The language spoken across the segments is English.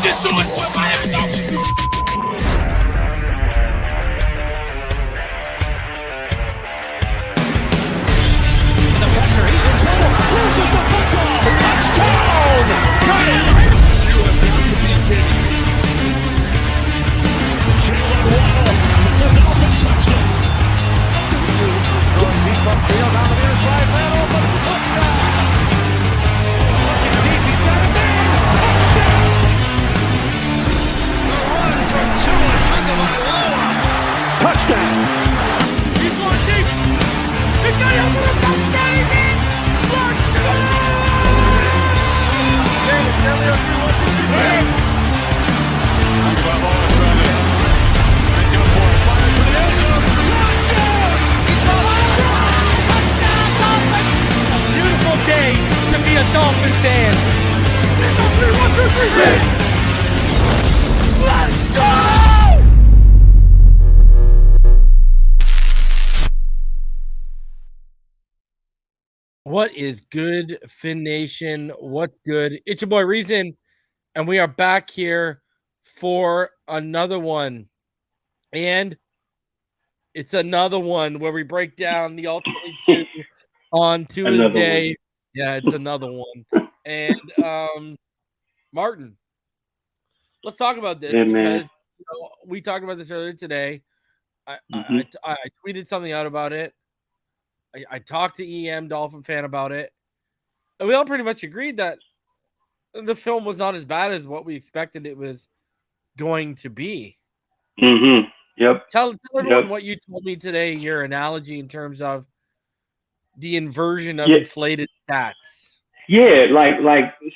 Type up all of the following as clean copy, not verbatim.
just do it with Miami Dolphins. The pressure, he's in trouble. Loses the football. Touchdown! Got it! You have got to be kidding me. Jalen Waddle. It's a Dolphin touchdown. Throwing deep upfield on the near side. Man open. Touchdown! Looking deep. He's got it there. Touchdown! The run from Tua Tagovailoa. Touchdown! He's going deep. He's got it for a touchdown again. Touchdown! Beautiful day to be a Dolphin fan. Let's go! What is good, Fin Nation? What's good? It's your boy Reason, and we are back here for another one. And it's another one where we break down the All-22 on Tuesday. Yeah, it's another one. And Martin, let's talk about this because we talked about this earlier today. I tweeted something out about it. I talked to EM, Dolphin fan, about it. And we all pretty much agreed that the film was not as bad as what we expected it was going to be. Mm-hmm. Yep. Tell everyone what you told me today, your analogy in terms of the inversion of inflated stats. Yeah,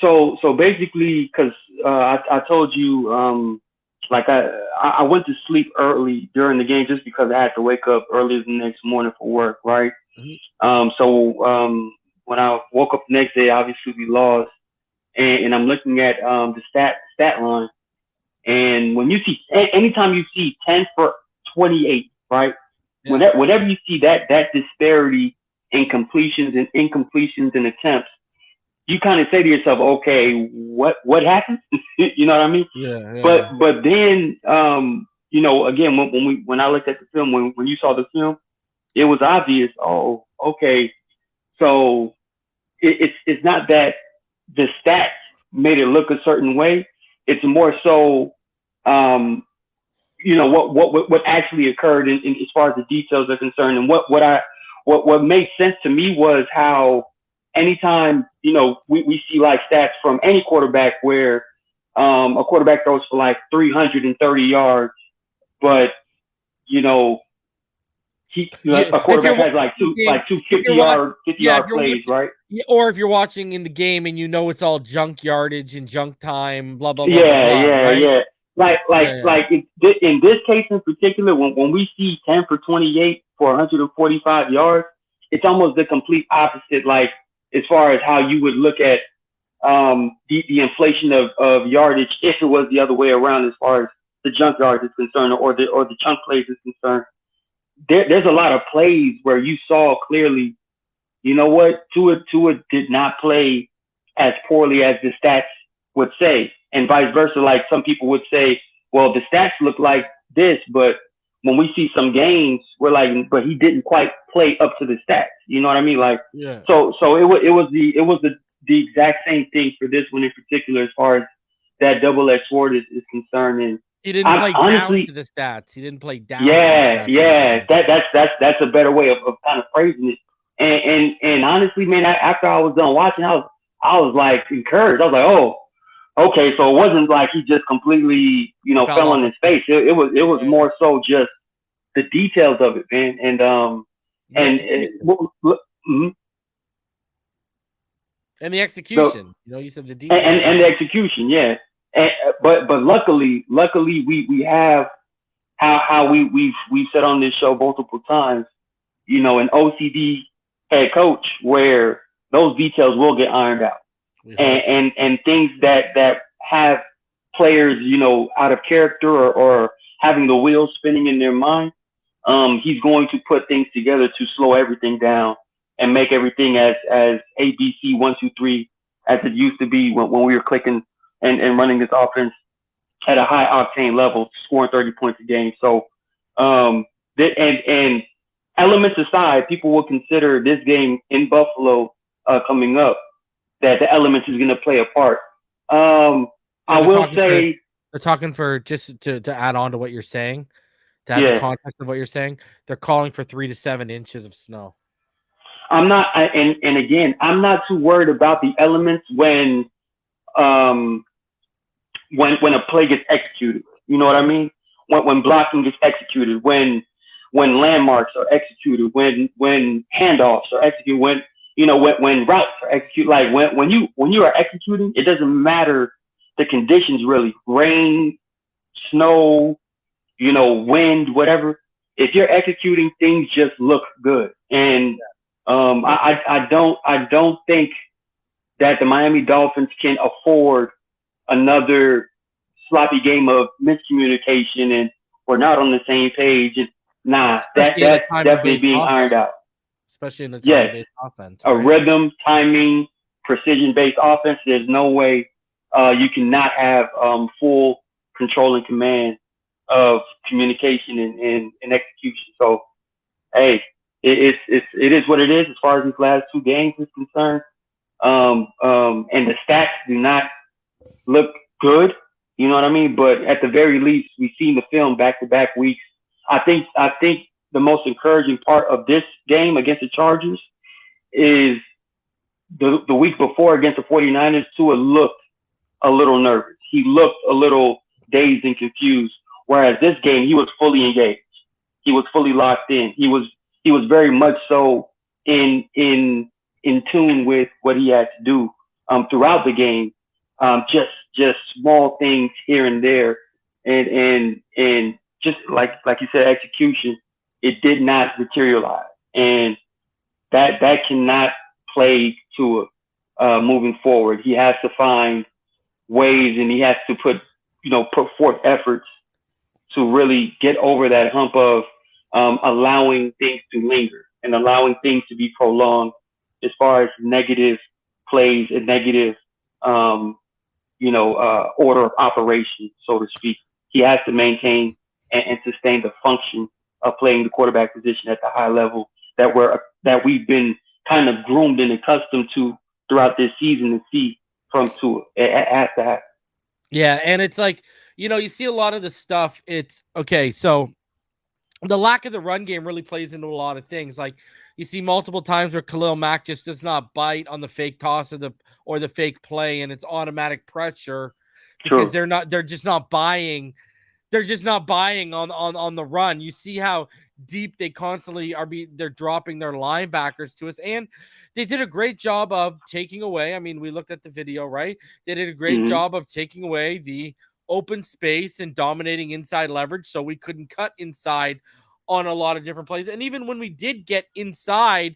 so basically, because I told you, I went to sleep early during the game just because I had to wake up early the next morning for work, right? Mm-hmm. When I woke up the next day, obviously we lost, and I'm looking at the stat line, and when you see, anytime you see 10 for 28, right? Yeah. Whenever you see that disparity in completions and incompletions and attempts, you kind of say to yourself, okay, what happened? You know what I mean? Yeah. But then, again, when I looked at the film, when you saw the film, it was obvious. Oh, okay. So it's not that the stats made it look a certain way. It's more so, what actually occurred in as far as the details are concerned. And what made sense to me was how anytime, we see like stats from any quarterback where a quarterback throws for like 330 yards, but a quarterback has like two 50-yard plays, right? Or if you're watching in the game and it's all junk yardage and junk time, blah blah blah. Yeah. Like in this case in particular, when we see 10 for 28 for 145 yards, it's almost the complete opposite. Like as far as how you would look at the inflation of yardage if it was the other way around, as far as the junk yards is concerned, or the chunk plays is concerned. There's a lot of plays where you saw clearly, Tua did not play as poorly as the stats would say, and vice versa. Like some people would say, well, the stats look like this, but when we see some games, we're like, but he didn't quite play up to the stats. You know what I mean? Like, yeah. So it was the exact same thing for this one in particular, as far as that double-edged sword is concerned. And he didn't play down to the stats. He didn't play down. Yeah. That's a better way of kind of phrasing it. And honestly, man, after I was done watching, I was like encouraged. I was like, oh, okay. So it wasn't like he just completely, fell on his face. It was more so just the details of it, man. And the execution. You said the details. And the execution, yeah. But luckily we have how we've said on this show multiple times, an OCD head coach where those details will get ironed out, and things that have players out of character or having the wheels spinning in their mind, he's going to put things together to slow everything down and make everything as ABC 1 2 3 as it used to be when we were clicking and running this offense at a high octane level, scoring 30 points a game. So, and elements aside, people will consider this game in Buffalo coming up that the elements is going to play a part. I will say they're talking for, just to add on to what you're saying, to add the context of what you're saying, they're calling for 3 to 7 inches of snow. I'm not, and again, I'm not too worried about the elements when a play gets executed. You know what I mean? When blocking gets executed, when landmarks are executed, when handoffs are executed, when routes are executed. Like when you are executing, it doesn't matter the conditions really, rain, snow, wind, whatever. If you're executing, things just look good. And I don't think that the Miami Dolphins can afford another sloppy game of miscommunication and we're not on the same page. And that's definitely being ironed out. Especially in the time-based offense. Right? A rhythm, timing, precision-based offense. There's no way you cannot have full control and command of communication and execution. So, hey, it is what it is as far as these last 2 games is concerned. And the stats do not look good. You know what I mean? But at the very least, we've seen the film back-to-back weeks. I think the most encouraging part of this game against the Chargers is the week before against the 49ers, Tua looked a little nervous. He looked a little dazed and confused. Whereas this game, he was fully engaged. He was fully locked in. He was very much so in tune with what he had to do throughout the game. Just small things here and there, and just like you said, execution. It did not materialize, and that cannot plague Tua moving forward. He has to find ways, and he has to put forth efforts to really get over that hump of allowing things to linger and allowing things to be prolonged as far as negative plays and negative, order of operation, so to speak. He has to maintain and sustain the function of playing the quarterback position at the high level that we've been kind of groomed and accustomed to throughout this season to see from Tua. It has to happen. Yeah, and it's like, you see a lot of the stuff. It's okay. So the lack of the run game really plays into a lot of things. Like you see multiple times where Khalil Mack just does not bite on the fake toss or the fake play, and it's automatic pressure because they're just not buying. They're just not buying on the run. You see how deep they constantly they're dropping their linebackers to us, and they did a great job of taking away. I mean, we looked at the video, right? They did a great job of taking away the open space and dominating inside leverage, so we couldn't cut inside on a lot of different plays. And even when we did get inside,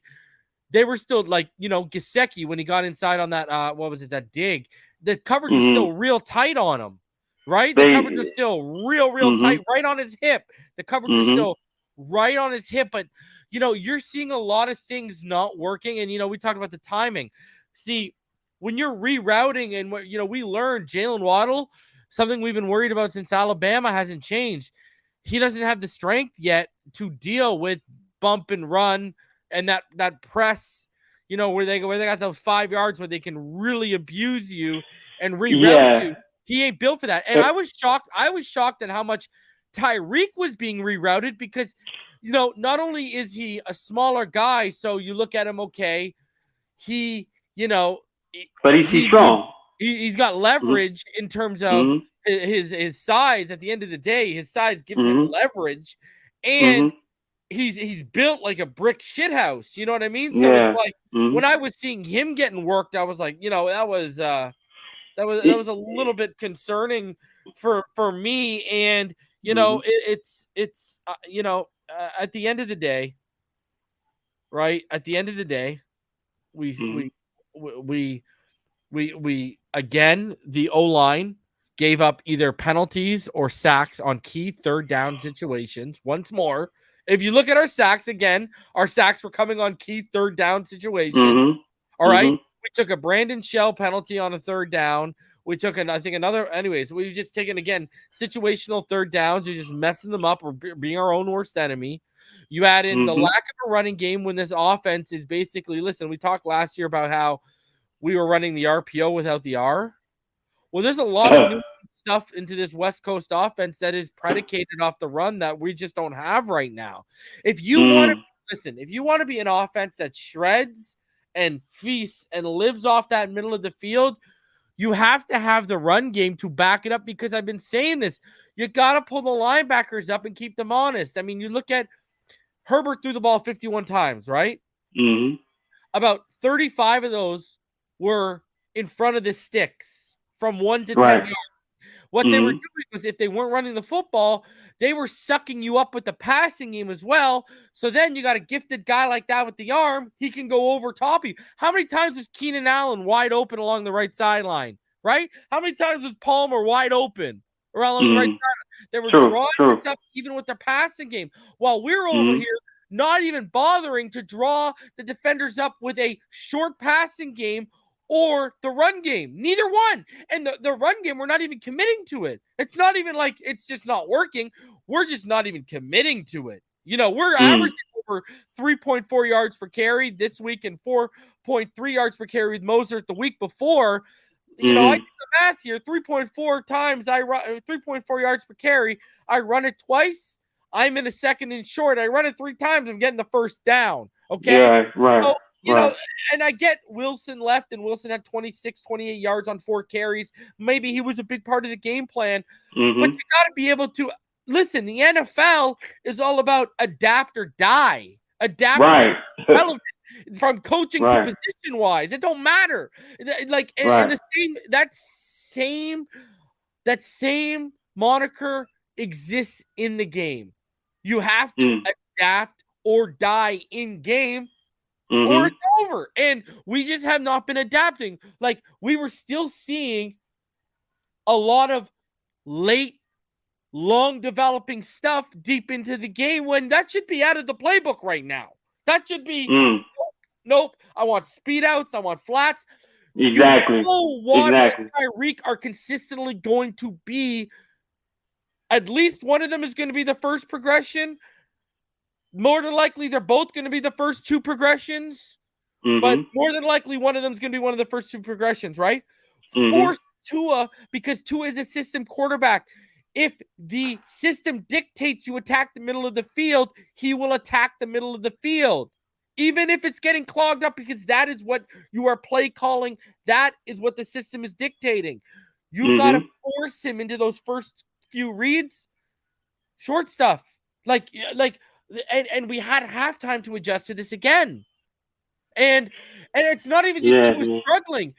they were still like, Gesicki, when he got inside on that, that dig, the coverage was still real tight on him, right? The coverage was still real tight, right on his hip. The coverage was still right on his hip, but you're seeing a lot of things not working. And, we talked about the timing. See, when you're rerouting and, we learned Jalen Waddle, something we've been worried about since Alabama hasn't changed. He doesn't have the strength yet to deal with bump and run and that press, where they got those 5 yards where they can really abuse you and reroute you. He ain't built for that. And I was shocked. I was shocked at how much Tyreek was being rerouted because, not only is he a smaller guy, so you look at him, okay, he, but he's strong. He's got leverage in terms of his size. At the end of the day, his size gives him leverage, and he's built like a brick shithouse. You know what I mean? So it's like when I was seeing him getting worked, I was like, that was a little bit concerning for me. And it's at the end of the day, right? At the end of the day, we again, the O-line gave up either penalties or sacks on key third down situations. Once more, if you look at our sacks again, our sacks were coming on key third down situations. All right. We took a Brandon Shell penalty on a third down. We took, I think, another. Anyways, we've just taken, again, situational third downs. You're just messing them up or being our own worst enemy. You add in the lack of a running game when this offense is basically, listen, we talked last year about how we were running the RPO without the R. Well, there's a lot of new stuff into this West Coast offense that is predicated off the run that we just don't have right now. If you want to, listen, if you want to be an offense that shreds and feasts and lives off that middle of the field, you have to have the run game to back it up, because I've been saying this. You got to pull the linebackers up and keep them honest. I mean, you look at Herbert threw the ball 51 times, right? About 35 of those were in front of the sticks from 1 to 10 yards. What they were doing was, if they weren't running the football, they were sucking you up with the passing game as well. So then you got a gifted guy like that with the arm. He can go over top of you. How many times was Keenan Allen wide open along the right sideline, right? How many times was Palmer wide open around the right sideline? They were drawing this up even with their passing game, while we're over here not even bothering to draw the defenders up with a short passing game or the run game. Neither one. And the run game, we're not even committing to it. It's not even like it's just not working. We're just not even committing to it. You know, we're averaging over 3.4 yards per carry this week and 4.3 yards per carry with Mozart the week before. You know, I did the math here. 3.4 times I run 3.4 yards per carry. I run it twice. I'm in a second and short. I run it 3 times. I'm getting the first down. Okay. Yeah, right. So, you know, and I get Wilson left, and Wilson had 26, 28 yards on 4 carries. Maybe he was a big part of the game plan, but you got to be able to listen. The NFL is all about adapt or die. Adapt or relevant. From coaching to position wise, it don't matter. Like, and the same moniker exists in the game. You have to adapt or die in game, or it's over. And we just have not been adapting. Like, we were still seeing a lot of late, long developing stuff deep into the game, when that should be out of the playbook right now. That should be nope. I want speed outs. I want flats. Exactly. You know, Water and Tyreek are consistently going to be, at least one of them is going to be the first progression. More than likely, they're both going to be the first 2 progressions. But more than likely, one of them is going to be one of the first 2 progressions, right? Force Tua, because Tua is a system quarterback. If the system dictates you attack the middle of the field, he will attack the middle of the field. Even if it's getting clogged up, because that is what you are play calling. That is what the system is dictating. You got to force him into those first few reads. Short stuff. And we had halftime to adjust to this again. And it's not even just Tua struggling.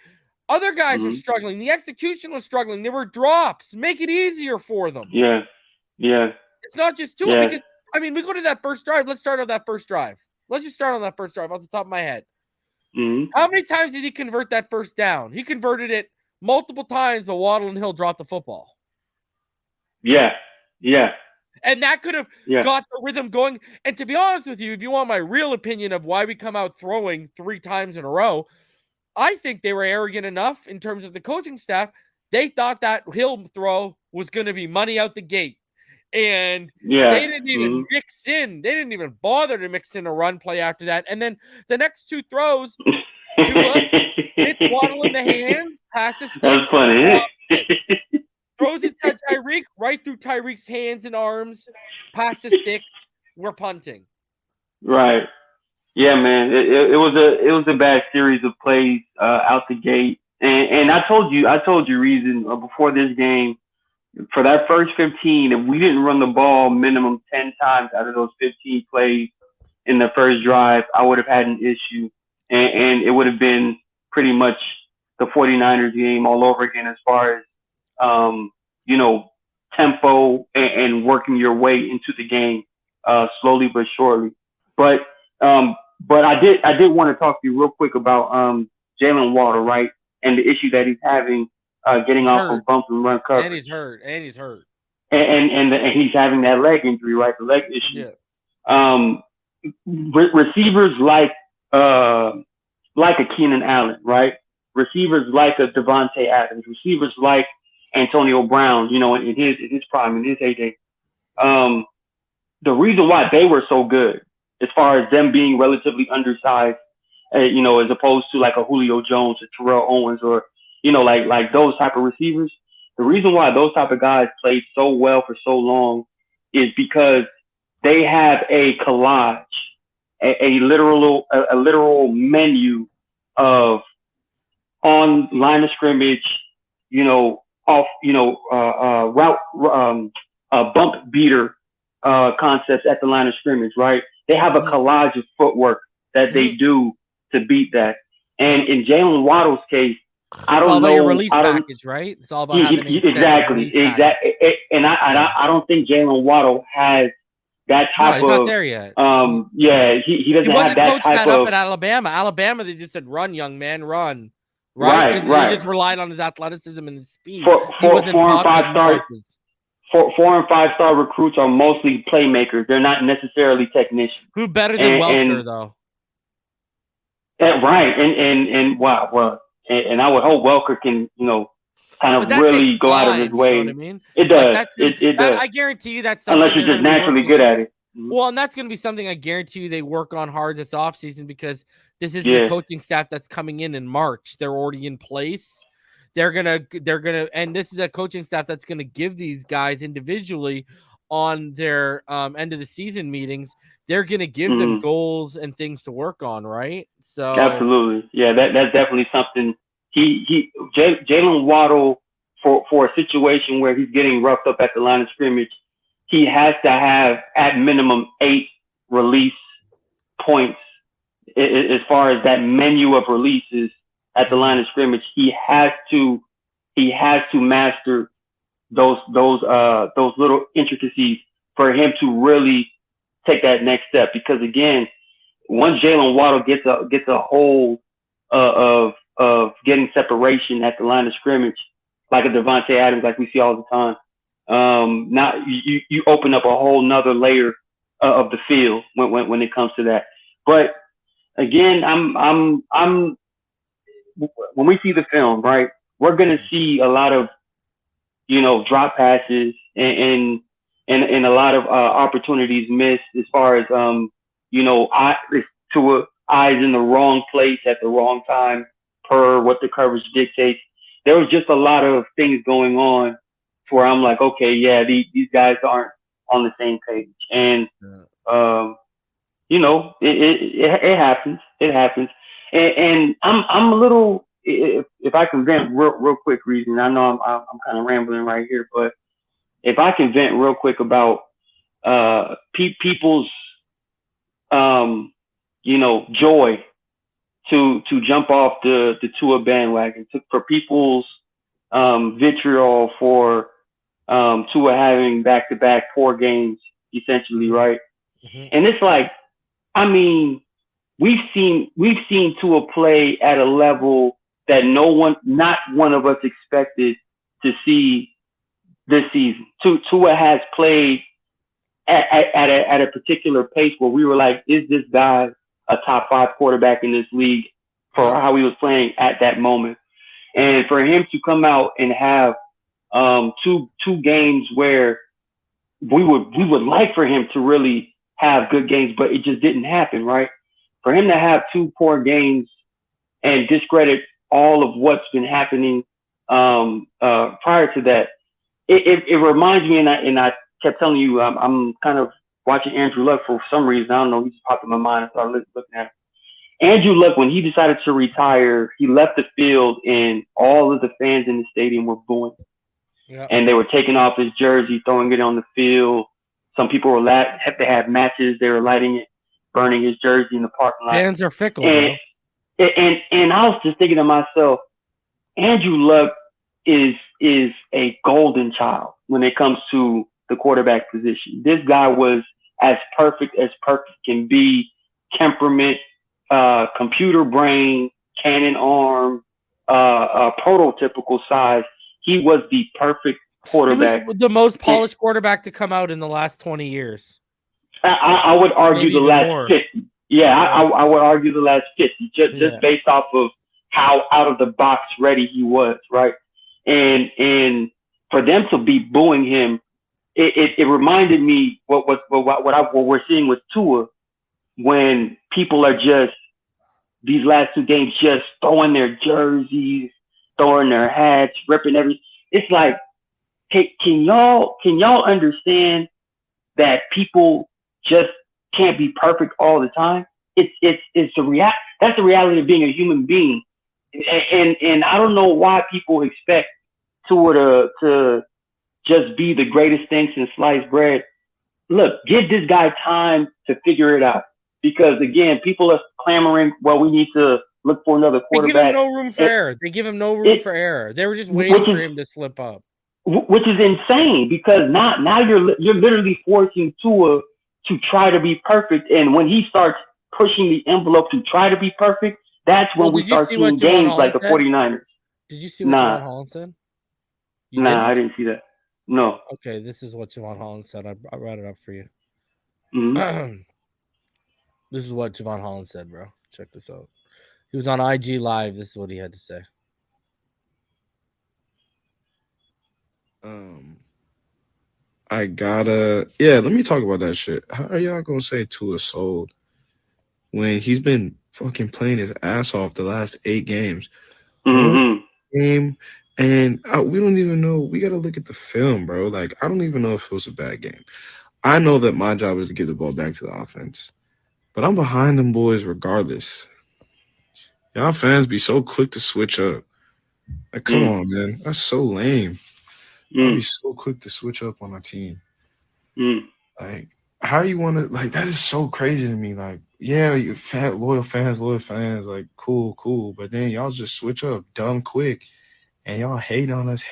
Other guys are struggling. The execution was struggling. There were drops. Make it easier for them. Yeah. It's not just Tua, because, I mean, we go to that first drive. Let's start on that first drive. Let's just start on that first drive off the top of my head. How many times did he convert that first down? He converted it multiple times, but Waddle and Hill dropped the football. Yeah. And that could have got the rhythm going. And to be honest with you, if you want my real opinion of why we come out throwing 3 times in a row, I think they were arrogant enough in terms of the coaching staff. They thought that Hill throw was going to be money out the gate. And they didn't even mix in. They didn't even bother to mix in a run play after that. And then the next 2 throws, Tua hits Waddle in the hands, passes. That's funny. Throws it to Tyreek, right through Tyreek's hands and arms, past the stick. We're punting. Right. Yeah, man. It was a bad series of plays out the gate. And I told you reason before this game. For that first 15, if we didn't run the ball minimum 10 times out of those 15 plays in the first drive, I would have had an issue. And it would have been pretty much the 49ers game all over again, as far as, tempo and working your way into the game slowly but surely. But I did want to talk to you real quick about Jalen Waddle, right? And the issue that he's having getting off of bump and run coverage. And he's hurt. And he's having that leg injury, right? The leg issue. Yeah. Receivers like a Keenan Allen, right? receivers like a Devontae Adams, receivers like Antonio Brown, you know, in his prime, in his heyday. The reason why they were so good, as far as them being relatively undersized, you know, as opposed to like a Julio Jones or Terrell Owens or, you know, like those type of receivers, the reason why those type of guys played so well for so long is because they have a collage, a literal menu of on line of scrimmage, you know, off, you know, route, bump beater concepts at the line of scrimmage, right? They have a collage of footwork that they do to beat that. And in Jalen Waddle's case, I don't know. Your release package, right? It's all about having exactly. And I don't think Jalen Waddle has that type he's of. Not there yet. Yeah, he doesn't have that type of. Up at Alabama. Alabama, they just said, "Run, young man, run." Right. He just relied on his athleticism and his speed. Four and 5 star. 4 and 5 star recruits are mostly playmakers. They're not necessarily technicians. Who better than Welker, though? Right. And wow. Well, and I would hope Welker can, you know, kind of really go out of his way. You know what I mean? It does. It does. I guarantee you that's something. Unless you're just naturally good at it. Well, and that's going to be something I guarantee you they work on hard this offseason because this is the coaching staff that's coming in March. They're already in place. They're gonna, and this is a coaching staff that's gonna give these guys individually on their end of the season meetings. They're gonna give them goals and things to work on, right? So absolutely, yeah, that's definitely something. Jalen Waddle for a situation where he's getting roughed up at the line of scrimmage, he has to have at minimum 8 release points as far as that menu of releases. At the line of scrimmage, he has to master those little intricacies for him to really take that next step. Because again, once Jalen Waddle gets a hold of getting separation at the line of scrimmage, like a Devontae Adams, like we see all the time, now you open up a whole nother layer of the field when it comes to that. But again, I'm when we see the film, right, we're going to see a lot of, you know, drop passes and a lot of opportunities missed as far as, you know, eyes in the wrong place at the wrong time per what the coverage dictates. There was just a lot of things going on where I'm like, okay, yeah, these guys aren't on the same page. And, you know, it happens. It happens. And I'm a little, if I can vent real quick, reason. I know I'm kind of rambling right here, but if I can vent real quick about people's you know, joy to jump off the Tua bandwagon, for people's vitriol for Tua having back-to-back 4 games essentially, right? And it's like, I mean, we've seen Tua play at a level that not one of us expected to see this season. Tua has played at a particular pace where we were like, is this guy a top 5 quarterback in this league for how he was playing at that moment? And for him to come out and have two games where we would like for him to really have good games, but it just didn't happen, right? For him to have 2 poor games and discredit all of what's been happening prior to that, it reminds me, and I kept telling you, I'm kind of watching Andrew Luck for some reason. I don't know, he just popped in my mind. I started looking at him. Andrew Luck, when he decided to retire, he left the field and all of the fans in the stadium were booing. Yeah. And they were taking off his jersey, throwing it on the field. Some people were they had matches. They were lighting it, burning his jersey in the parking lot. Fans are fickle, and I was just thinking to myself, Andrew Luck is a golden child when it comes to the quarterback position. This guy was as perfect can be. Temperament, computer brain, cannon arm, prototypical size. He was the perfect quarterback. He was the most polished quarterback to come out in the last 20 years. I would argue the last 50. Yeah, I would argue the last 50, just based off of how out of the box ready he was, right? And for them to be booing him, it reminded me what we're seeing with Tua, when people are just these last two games just throwing their jerseys, throwing their hats, ripping everything. It's like, can y'all understand that people just can't be perfect all the time? It's that's the reality of being a human being, and I don't know why people expect Tua to just be the greatest thing since sliced bread. Look, give this guy time to figure it out, because again, people are clamoring, well, we need to look for another quarterback. They give him no room for error. They give him no room for error. They were just waiting for him to slip up, which is insane, because now you're literally forcing Tua to try to be perfect, and when he starts pushing the envelope to try to be perfect, that's when we start seeing games like the 49ers. Did you see what Javon Holland said? I didn't see that. No. Okay, this is what Javon Holland said. I brought it up for you. Mm-hmm. This is what Javon Holland said, bro. Check this out. He was on IG Live. This is what he had to say. let me talk about that shit. How are y'all gonna say Tua sold when he's been fucking playing his ass off the last 8 games? Mm-hmm. Game, and we don't even know. We got to look at the film, bro. Like, I don't even know if it was a bad game. I know that my job is to give the ball back to the offense, but I'm behind them boys regardless. Y'all fans be so quick to switch up. Like, come on, man. That's so lame. I'll be so quick to switch up on our team. Like, how you want to, like, that is so crazy to me. Like, yeah, you loyal fans, like, cool. But then y'all just switch up dumb quick, and y'all hating on us.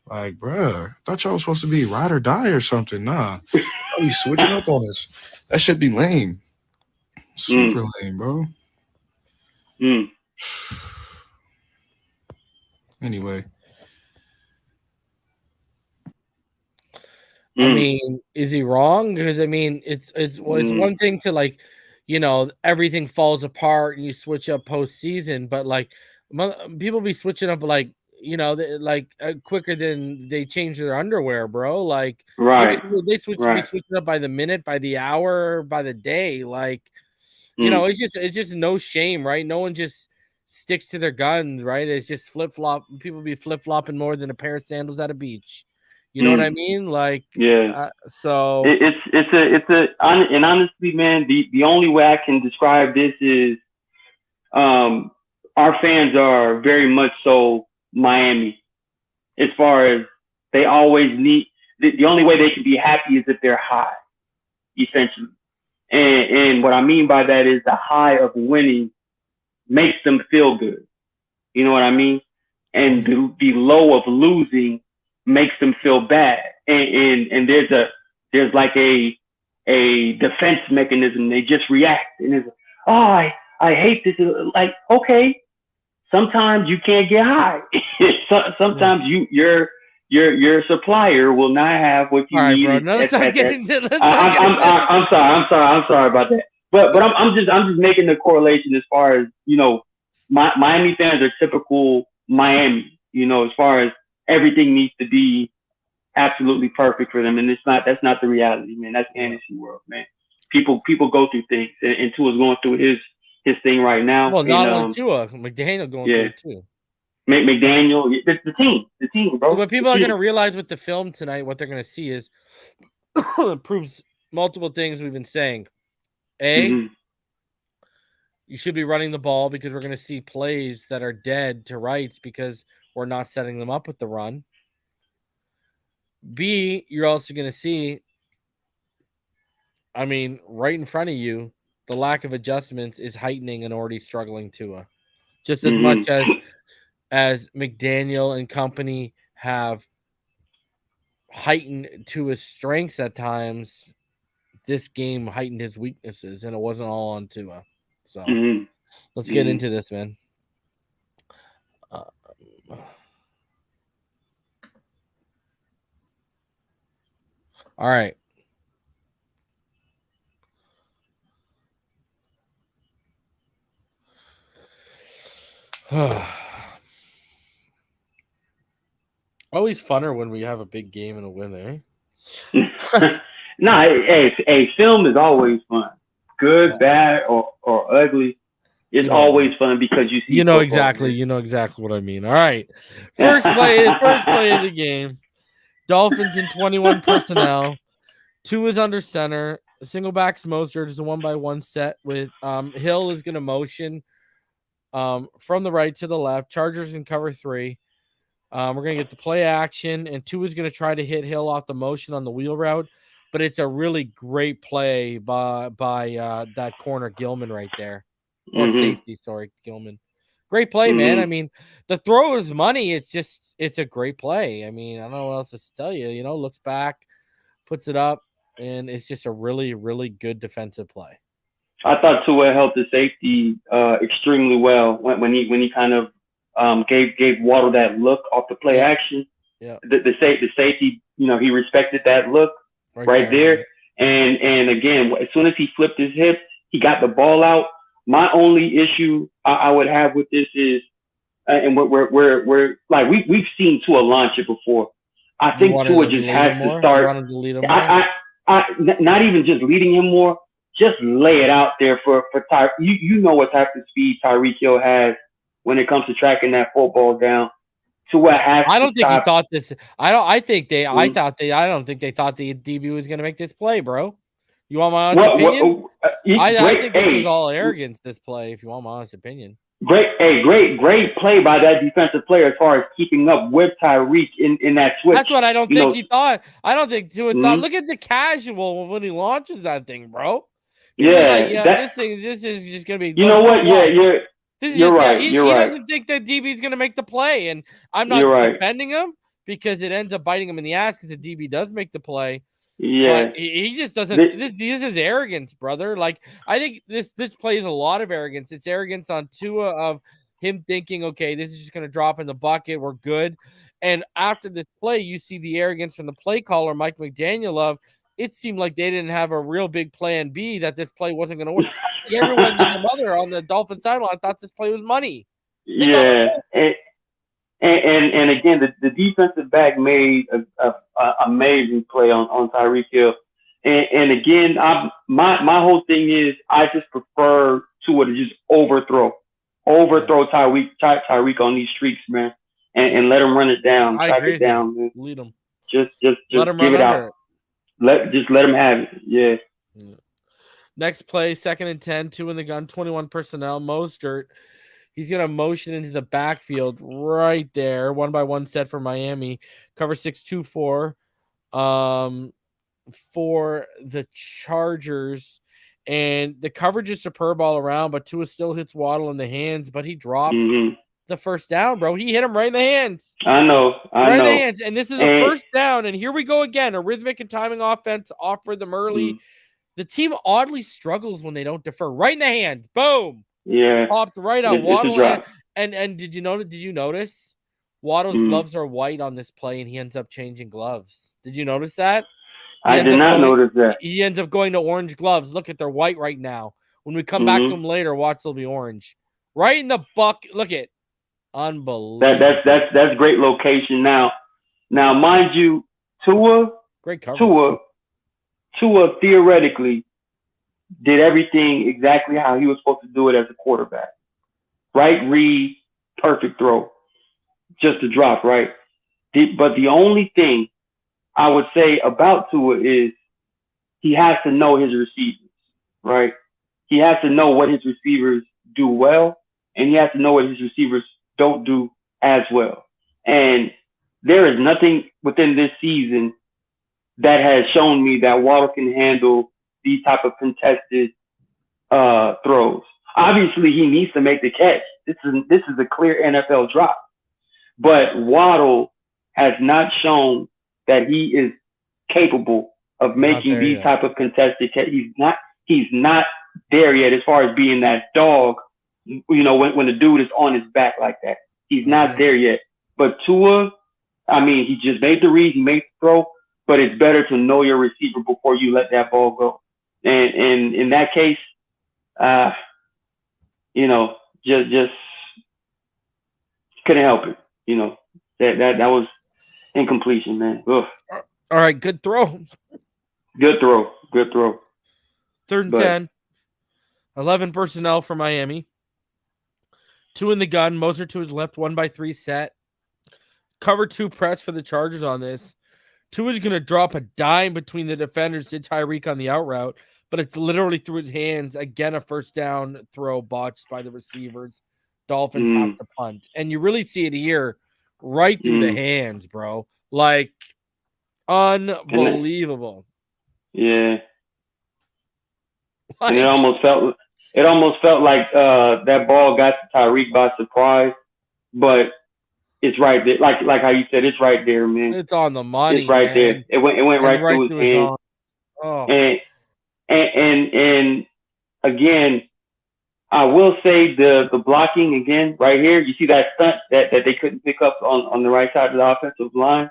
Like, bruh, I thought y'all was supposed to be ride or die or something. Nah, y'all be switching up on us. That should be lame. Super lame, bro. Anyway. I mean, is he wrong? Because I mean, it's one thing to, like, everything falls apart and you switch up postseason, but like people be switching up like quicker than they change their underwear, bro. Like, right, they be switching up by the minute, by the hour, by the day. Like, it's just no shame, right? No one just sticks to their guns, right? It's just flip flop. People be flip flopping more than a pair of sandals at a beach. You know what I mean? Like, yeah. So and honestly, man, the only way I can describe this is, our fans are very much so Miami, as far as they always need. The only way they can be happy is if they're high, essentially. And what I mean by that is the high of winning makes them feel good. You know what I mean? And the low of losing makes them feel bad. And there's like a defense mechanism. They just react, and it's, oh, I hate this. Like, okay, sometimes you can't get high. Sometimes your supplier will not have what you need. Bro. No, I'm sorry about that. But I'm just making the correlation as far as, Miami fans are typical Miami, as far as everything needs to be absolutely perfect for them. And that's not the reality, man. That's fantasy world, man. People go through things, and Tua's going through his thing right now. Well, not only Tua, McDaniel going through it too. McDaniel, the team, bro. So what people are going to realize with the film tonight, what they're going to see is it proves multiple things we've been saying. You should be running the ball, because we're going to see plays that are dead to rights because we're not setting them up with the run. B, you're also going to see, I mean, right in front of you, the lack of adjustments is heightening an already struggling Tua. Just as much as McDaniel and company have heightened Tua's strengths at times, this game heightened his weaknesses, and it wasn't all on Tua. So let's get into this, man. All right. Always funner when we have a big game and a win, eh? Nah, hey, film is always fun. Good, bad, or ugly. It's always fun because you see. You know exactly what I mean. All right. First play of the game. Dolphins in 21 personnel. Tua is under center. A single backs Mostert is a 1-by-1 set with Hill is gonna motion from the right to the left. Chargers in cover 3. We're gonna get the play action, and Tua is gonna try to hit Hill off the motion on the wheel route, but it's a really great play by that corner Gilman right there. Or safety, sorry, Gilman. Great play, man. I mean, the throw is money. It's a great play. I mean, I don't know what else to tell you. Looks back, puts it up, and it's just a really, really good defensive play. I thought Tua held the safety extremely well when he kind of gave Waddle that look off the play action. Yeah. The safety, he respected that look right there. And again, as soon as he flipped his hips, he got the ball out. My only issue I would have with this is, and we're like we've seen Tua launch it before. I think Tua just has to start. Not even just leading him more, just lay it out there for Ty. You know what type of speed Tyreek Hill has when it comes to tracking that football down. Tua has. I don't think he thought this. I don't think they thought the DB was going to make this play, bro. You want my honest opinion? I think this was all arrogance, this play, if you want my honest opinion. Great play by that defensive player as far as keeping up with Tyreek in that switch. That's what I don't think he thought. I don't think Tua thought. Look at the casual when he launches that thing, bro. This is just going to be. You know what? Yeah, you're right. He doesn't think that DB is going to make the play, and I'm not defending him because it ends up biting him in the ass because the DB does make the play. Yeah, but he just doesn't. This is arrogance, brother. Like, I think this plays a lot of arrogance. It's arrogance on Tua of him thinking, okay, this is just going to drop in the bucket. We're good. And after this play, you see the arrogance from the play caller, Mike McDaniel. Of it seemed like they didn't have a real big plan B, that this play wasn't going to work. Everyone and their mother on the Dolphins sideline thought this play was money. And again, the defensive back made a amazing play on Tyreek Hill. And again, my whole thing is I just prefer Tua to just overthrow Tyreek on these streaks, man, and let him run it down, track it down, man. Lead him. Just let him give it out. Let him have it. Yeah. Next play, 2nd and 10, 2 in the gun, 21 personnel. Mostert. He's going to motion into the backfield right there. 1-by-1 set for Miami. Cover 6-2-4 for the Chargers. And the coverage is superb all around, but Tua still hits Waddle in the hands, but he drops the first down, bro. He hit him right in the hands. I know. In the hands. And this is a first down. And here we go again. A rhythmic and timing offense offer them early. The team oddly struggles when they don't defer. Right in the hands. Boom. Yeah, popped right on Waddle. And did you notice Waddle's gloves are white on this play, and he ends up changing gloves. Did you notice that? I did not notice that. He ends up going to orange gloves. Look at, they're white right now. When we come back to them later, watch, they'll be orange. Right in the buck. Look at, unbelievable. That's great location. Now, mind you, Tua, great coverage. Tua theoretically did everything exactly how he was supposed to do it as a quarterback. Right read, perfect throw. Just a drop, right? But the only thing I would say about Tua is he has to know his receivers, right? He has to know what his receivers do well, and he has to know what his receivers don't do as well. And there is nothing within this season that has shown me that Waddle can handle these type of contested throws. Obviously, he needs to make the catch. This is a clear NFL drop. But Waddle has not shown that he is capable of making these type of contested catches. He's not there yet as far as being that dog, when the dude is on his back like that. He's not there yet. But Tua, he just made the read, he made the throw, but it's better to know your receiver before you let that ball go. And in that case, couldn't help it. You know, that was incompletion, man. Ugh. All right, good throw. Good throw. 3rd and 10. 11 personnel for Miami. 2 in the gun. Moser to his left. 1-by-3 set. Cover 2 press for the Chargers on this. Tua is going to drop a dime between the defenders to Tyreek on the out route, but it's literally through his hands. Again, a first down throw botched by the receivers. Dolphins have to punt. And you really see it here right through the hands, bro. Like, unbelievable. Yeah. Like, and it almost felt like that ball got to Tyreek by surprise, but it's right there. Like how you said, it's right there, man. It's on the money. It's right there. It went right through his hands. Oh. And again, I will say the blocking again right here. You see that stunt that they couldn't pick up on the right side of the offensive line.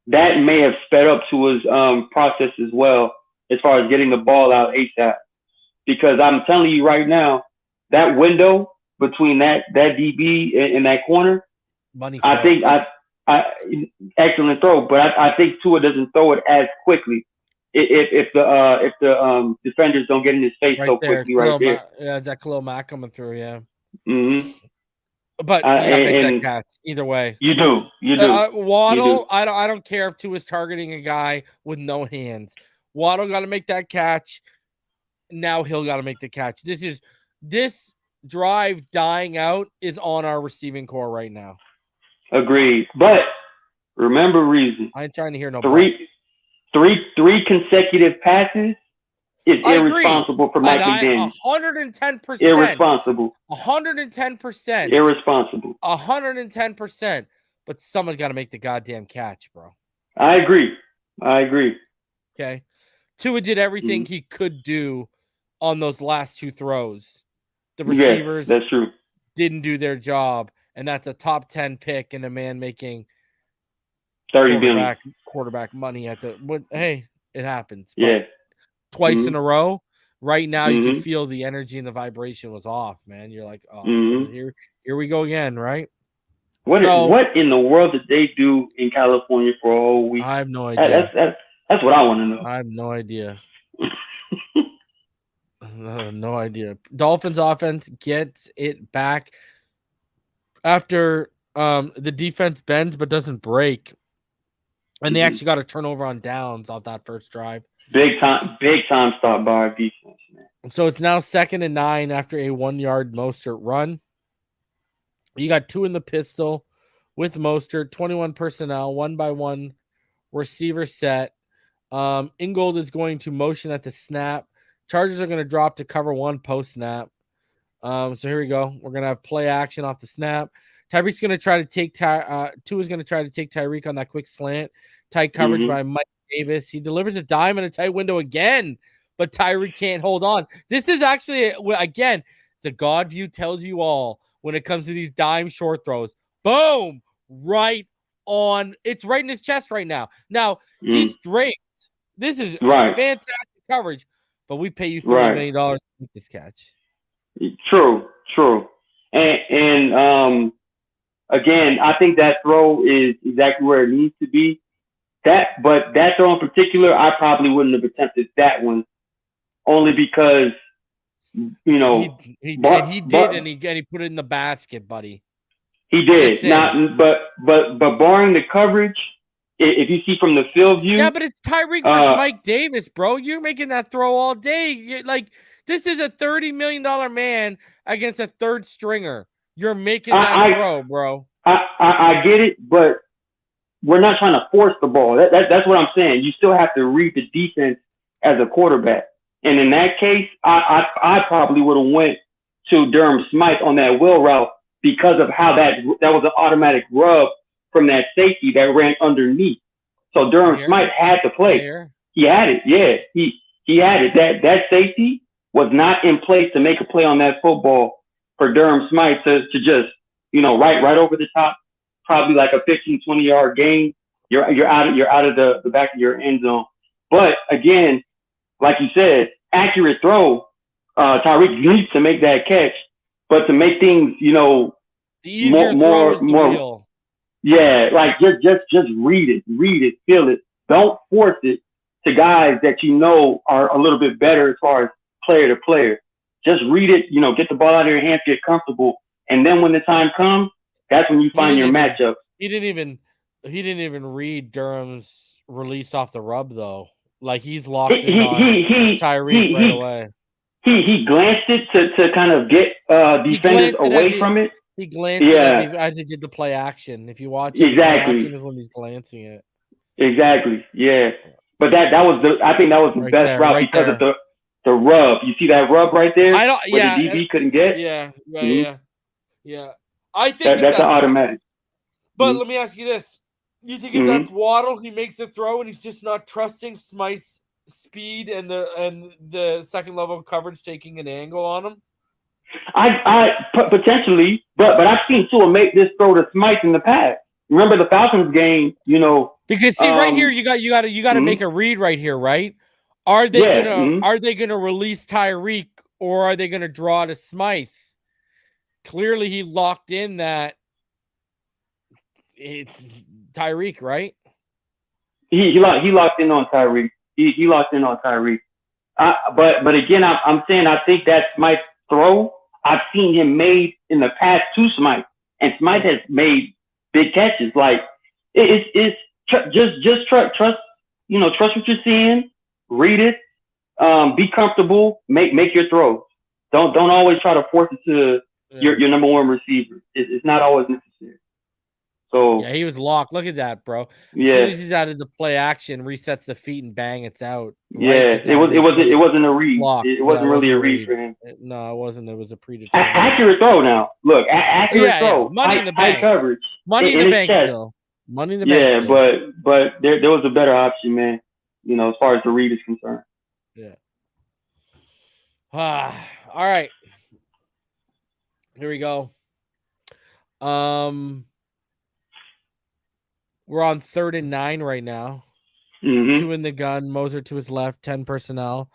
That may have sped up Tua's process as well as far as getting the ball out ASAP. Because I'm telling you right now, that window between that DB and that corner, money. I think excellent throw, but I think Tua doesn't throw it as quickly if the defenders don't get in his face so quickly right there. Yeah, that Khalil Mack coming through. Yeah. Mm-hmm. But you gotta make that catch either way. You do. Waddle. You do. I don't care if Tua's targeting a guy with no hands. Waddle got to make that catch. Now he'll got to make the catch. This drive dying out is on our receiving core right now. Agreed. But remember, reason. I ain't trying to hear no three consecutive passes is irresponsible for Mike McDaniel. 110%. Irresponsible. 110%. Irresponsible. 110%. But someone's got to make the goddamn catch, bro. I agree. Okay. Tua did everything he could do on those last 2 throws. The receivers that's true. Didn't do their job, and that's a top 10 pick and a man making quarterback money at the hey, it happens. Yeah. Twice in a row. Right now you can feel the energy and the vibration was off, man. You're like, oh, here we go again, right? What in the world did they do in California for a whole week? I have no idea. That's what I want to know. I have no idea. No idea. Dolphins offense gets it back after the defense bends but doesn't break. And they actually got a turnover on downs off that first drive. Big time stop by our defense, man. So it's now 2nd and 9 after a 1-yard Mostert run. You got 2 in the pistol with Mostert, 21 personnel, 1-by-1 receiver set. Ingold is going to motion at the snap. Chargers are going to drop to cover 1 post snap. So here we go. We're going to have play action off the snap. Tyreek's going to try to take Tua's going to try to take Tyreek on that quick slant. Tight coverage by Mike Davis. He delivers a dime in a tight window again, but Tyreek can't hold on. This is actually, again, the God view tells you all when it comes to these dime short throws. Boom! Right on. It's right in his chest right now. Now, he's draped. This is fantastic coverage, but we pay you $3 million to make this catch. True. And again, I think that throw is exactly where it needs to be. But that throw in particular, I probably wouldn't have attempted that one, only because he did, and he put it in the basket, buddy. He did. But barring the coverage, if you see from the field view, yeah, but it's Tyreek versus Mike Davis, bro. You're making that throw all day. This is a $30 million man against a third stringer. You're making that throw, bro. I get it, but we're not trying to force the ball. That's what I'm saying. You still have to read the defense as a quarterback. And in that case, I probably would have went to Durham Smythe on that wheel route because of how that was an automatic rub from that safety that ran underneath. So Durham Smythe had to play. He had it. Yeah, he had it. That safety was not in place to make a play on that football for Durham Smythe to just, right over the top, probably like a 15, 20-yard gain. You're out of the back of your end zone. But again, like you said, accurate throw. Tyreek needs to make that catch, but to make things, The easier throw is the wheel. Yeah, like just read it, feel it. Don't force it to guys that you know are a little bit better as far as player to player. Just read it, get the ball out of your hands, get comfortable, and then when the time comes, that's when you find your matchup. He didn't even read Durham's release off the rub though. Like he's locked in on Tyreek right away. He glanced it to kind of get defenders away from it. He glanced it as he did the play action. If you watch it, exactly. The play action is when he's glancing it. Exactly. Yeah. But I think that was the best route because of the rub. You see that rub right there? Where the DB couldn't get? Yeah. Yeah. I think that's an automatic. But let me ask you this. You think if that's Waddle, he makes the throw and he's just not trusting Smythe's speed and the second level of coverage taking an angle on him? I potentially, but I've seen Tua make this throw to Smythe in the past. Remember the Falcons game, Because see right here you got to make a read right here, right? Are they gonna release Tyreek or are they gonna draw to Smythe? Clearly he locked in that it's Tyreek, right? He locked in on Tyreek. He locked in on Tyreek. But again, I'm saying I think that Smythe's throw I've seen him made in the past to Smythe, and Smythe has made big catches. Like it's just trust what you're seeing, read it, be comfortable, make your throws. Don't always try to force it to your number one receiver. It's not always necessary. So yeah, he was locked. Look at that, bro. As soon as he's out of the play action, resets the feet and bang, it's out. It wasn't a read. It wasn't really a read for him. No, it wasn't. It was a predetermined. Accurate throw now. Look, accurate throw. Yeah. Money in the bank. High coverage. Money in the bank still. Money in the bank. Yeah, but there was a better option, man. As far as the read is concerned. Yeah. All right. Here we go. We're on 3rd and 9 right now. 2 in the gun. Moser to his left. 10 personnel.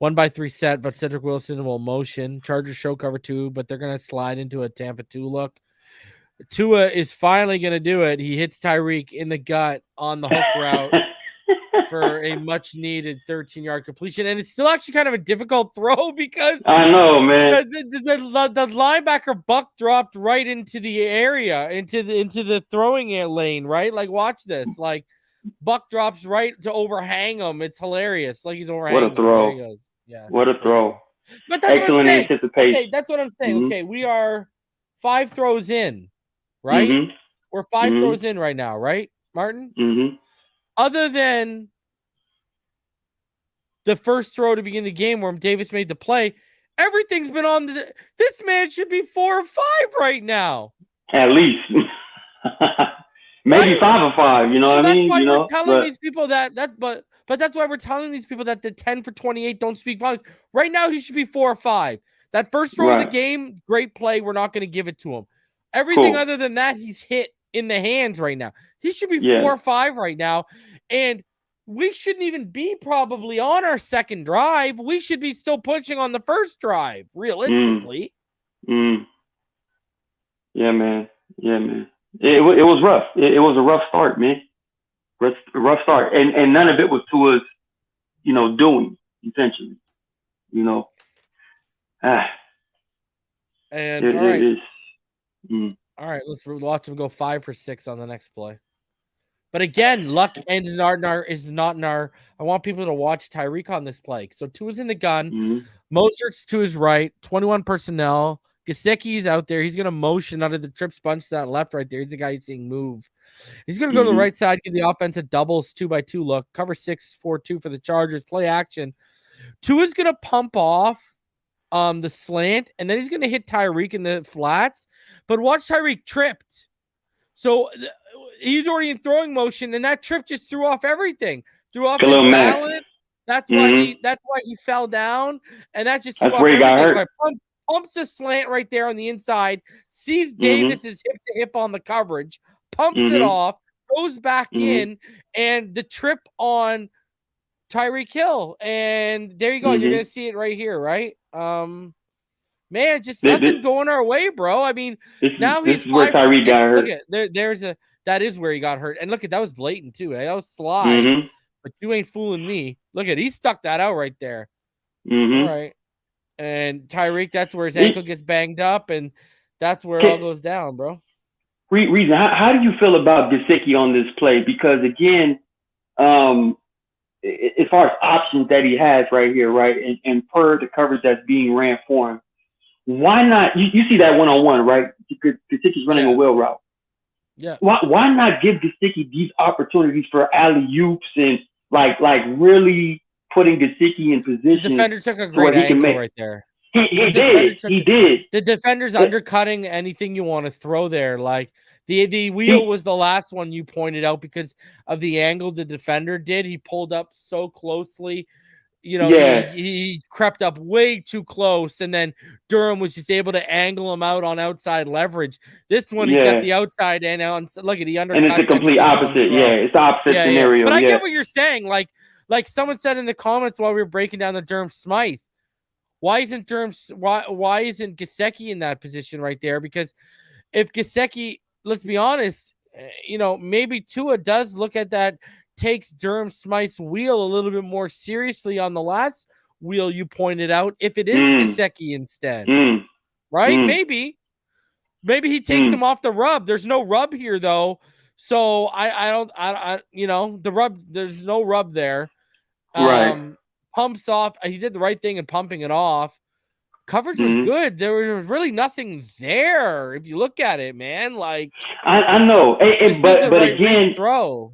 1-by-3 set, but Cedric Wilson will motion. Chargers show cover 2, but they're going to slide into a Tampa 2 look. Tua is finally going to do it. He hits Tyreek in the gut on the hook route for a much-needed 13-yard completion. And it's still actually kind of a difficult throw because I know, man. The linebacker buck dropped right into the area, into the throwing lane, right? Like, watch this. Like, buck drops right to overhang him. It's hilarious. Like he's overhanging. What a throw! There he goes. Yeah. What a throw! But that's excellent anticipation. Okay, that's what I'm saying. Okay, we are 5 throws in, right? We're 5 throws in right now, right, Martin? Other than the first throw to begin the game where Davis made the play, everything's been on this man should be 4 or 5 right now. At least. Maybe 5 or 5, what I mean? That's why we're telling these people but that's why we're telling these people that the 10 for 28 don't speak volumes. Right now, he should be 4 or 5. That first throw of the game, great play. We're not going to give it to him. Everything other than that, he's hit in the hands right now. He should be 4 or 5 right now. And we shouldn't even be probably on our second drive. We should be still pushing on the first drive, realistically. Yeah, man. It was rough. It was a rough start, man. Rough start. And none of it was Tua's, doing, essentially. All right, let's watch him go 5 for 6 on the next play. But again, luck and is not in our. I want people to watch Tyreek on this play. So Tua's in the gun. Mosert's to his right. 21 personnel. Gesicki's out there. He's going to motion out of the trips bunch to that left right there. He's the guy you're seeing move. He's going to go to the right side, give the offense a doubles 2-by-2 look. Cover 6-4-2 for the Chargers. Play action. Tua's going to pump off the slant, and then he's going to hit Tyreek in the flats. But watch Tyreek tripped. So he's already in throwing motion, and that trip just threw off everything. Threw off his balance. That's why he fell down, and that just threw off where he got hurt. Pumps a slant right there on the inside, sees Davis is hip to hip on the coverage, pumps it off, goes back in, and the trip on Tyreek Hill. And there you go. You're going to see it right here, right? Man, just nothing going our way, bro. I mean, now he's 5 for 6. got hurt. Look at that is where he got hurt. And look at that was blatant too. That was slide, but you ain't fooling me. Look at he stuck that out right there. All right. And Tyreek, that's where his ankle gets banged up, and that's where it all goes down, bro. Reason, how do you feel about Gesicki on this play? Because again, as far as options that he has right here, right, and per the coverage that's being ran for him, why not? You see that one-on-one, right? Gesicki's running a wheel route. Yeah. Why not give Gesicki these opportunities for alley-oops and like really putting Gesicki in position? The defender took a great angle right there. He did. The defender's undercutting anything you want to throw there. Like the wheel was the last one you pointed out because of the angle the defender did. He pulled up so closely. You know, he crept up way too close, and then Durham was just able to angle him out on outside leverage. This one, he's got the outside and look at the undercut. And it's the complete opposite. Yeah, it's the opposite scenario. But I get what you're saying. Like someone said in the comments while we were breaking down the Durham Smythe, why isn't Gesicki in that position right there? Because if Gesicki, let's be honest, you know, maybe Tua does look at that, takes Durham Smythe's wheel a little bit more seriously on the last wheel you pointed out. If it is Gesicki instead, right? Maybe he takes him off the rub. There's no rub here though, so I you know, the rub. There's no rub there. Right. Pumps off. He did the right thing in pumping it off. Coverage was good. There was really nothing there if you look at it, man. Like I know, but again, throw.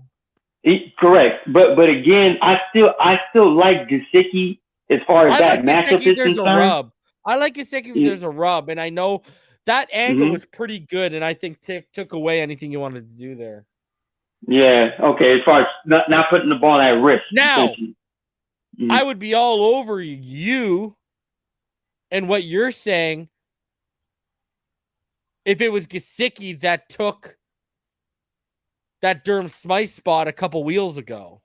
Correct, but again, I still like Gesicki as far as that matchup is concerned. I like Gesicki if there's a rub, and I know that angle was pretty good, and I think took away anything you wanted to do there. Yeah, okay. As far as not putting the ball at risk. Now, I would be all over you and what you're saying if it was Gesicki that took that Durham Smythe spot a couple wheels ago.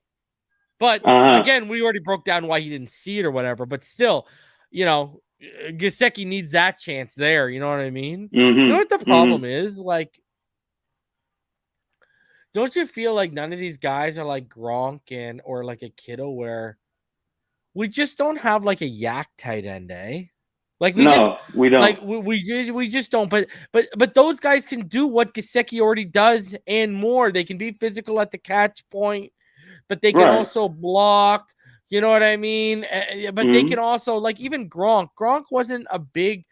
But again, we already broke down why he didn't see it or whatever. But still, you know, Gesicki needs that chance there. You know what I mean? You know what the problem is? Like, don't you feel like none of these guys are like Gronk or like a Kittle where we just don't have like a yak tight end, eh? Like we don't. Like we just don't. But those guys can do what Gesicki already does and more. They can be physical at the catch point, but they can also block. You know what I mean? But they can also, like, even Gronk. Gronk wasn't a big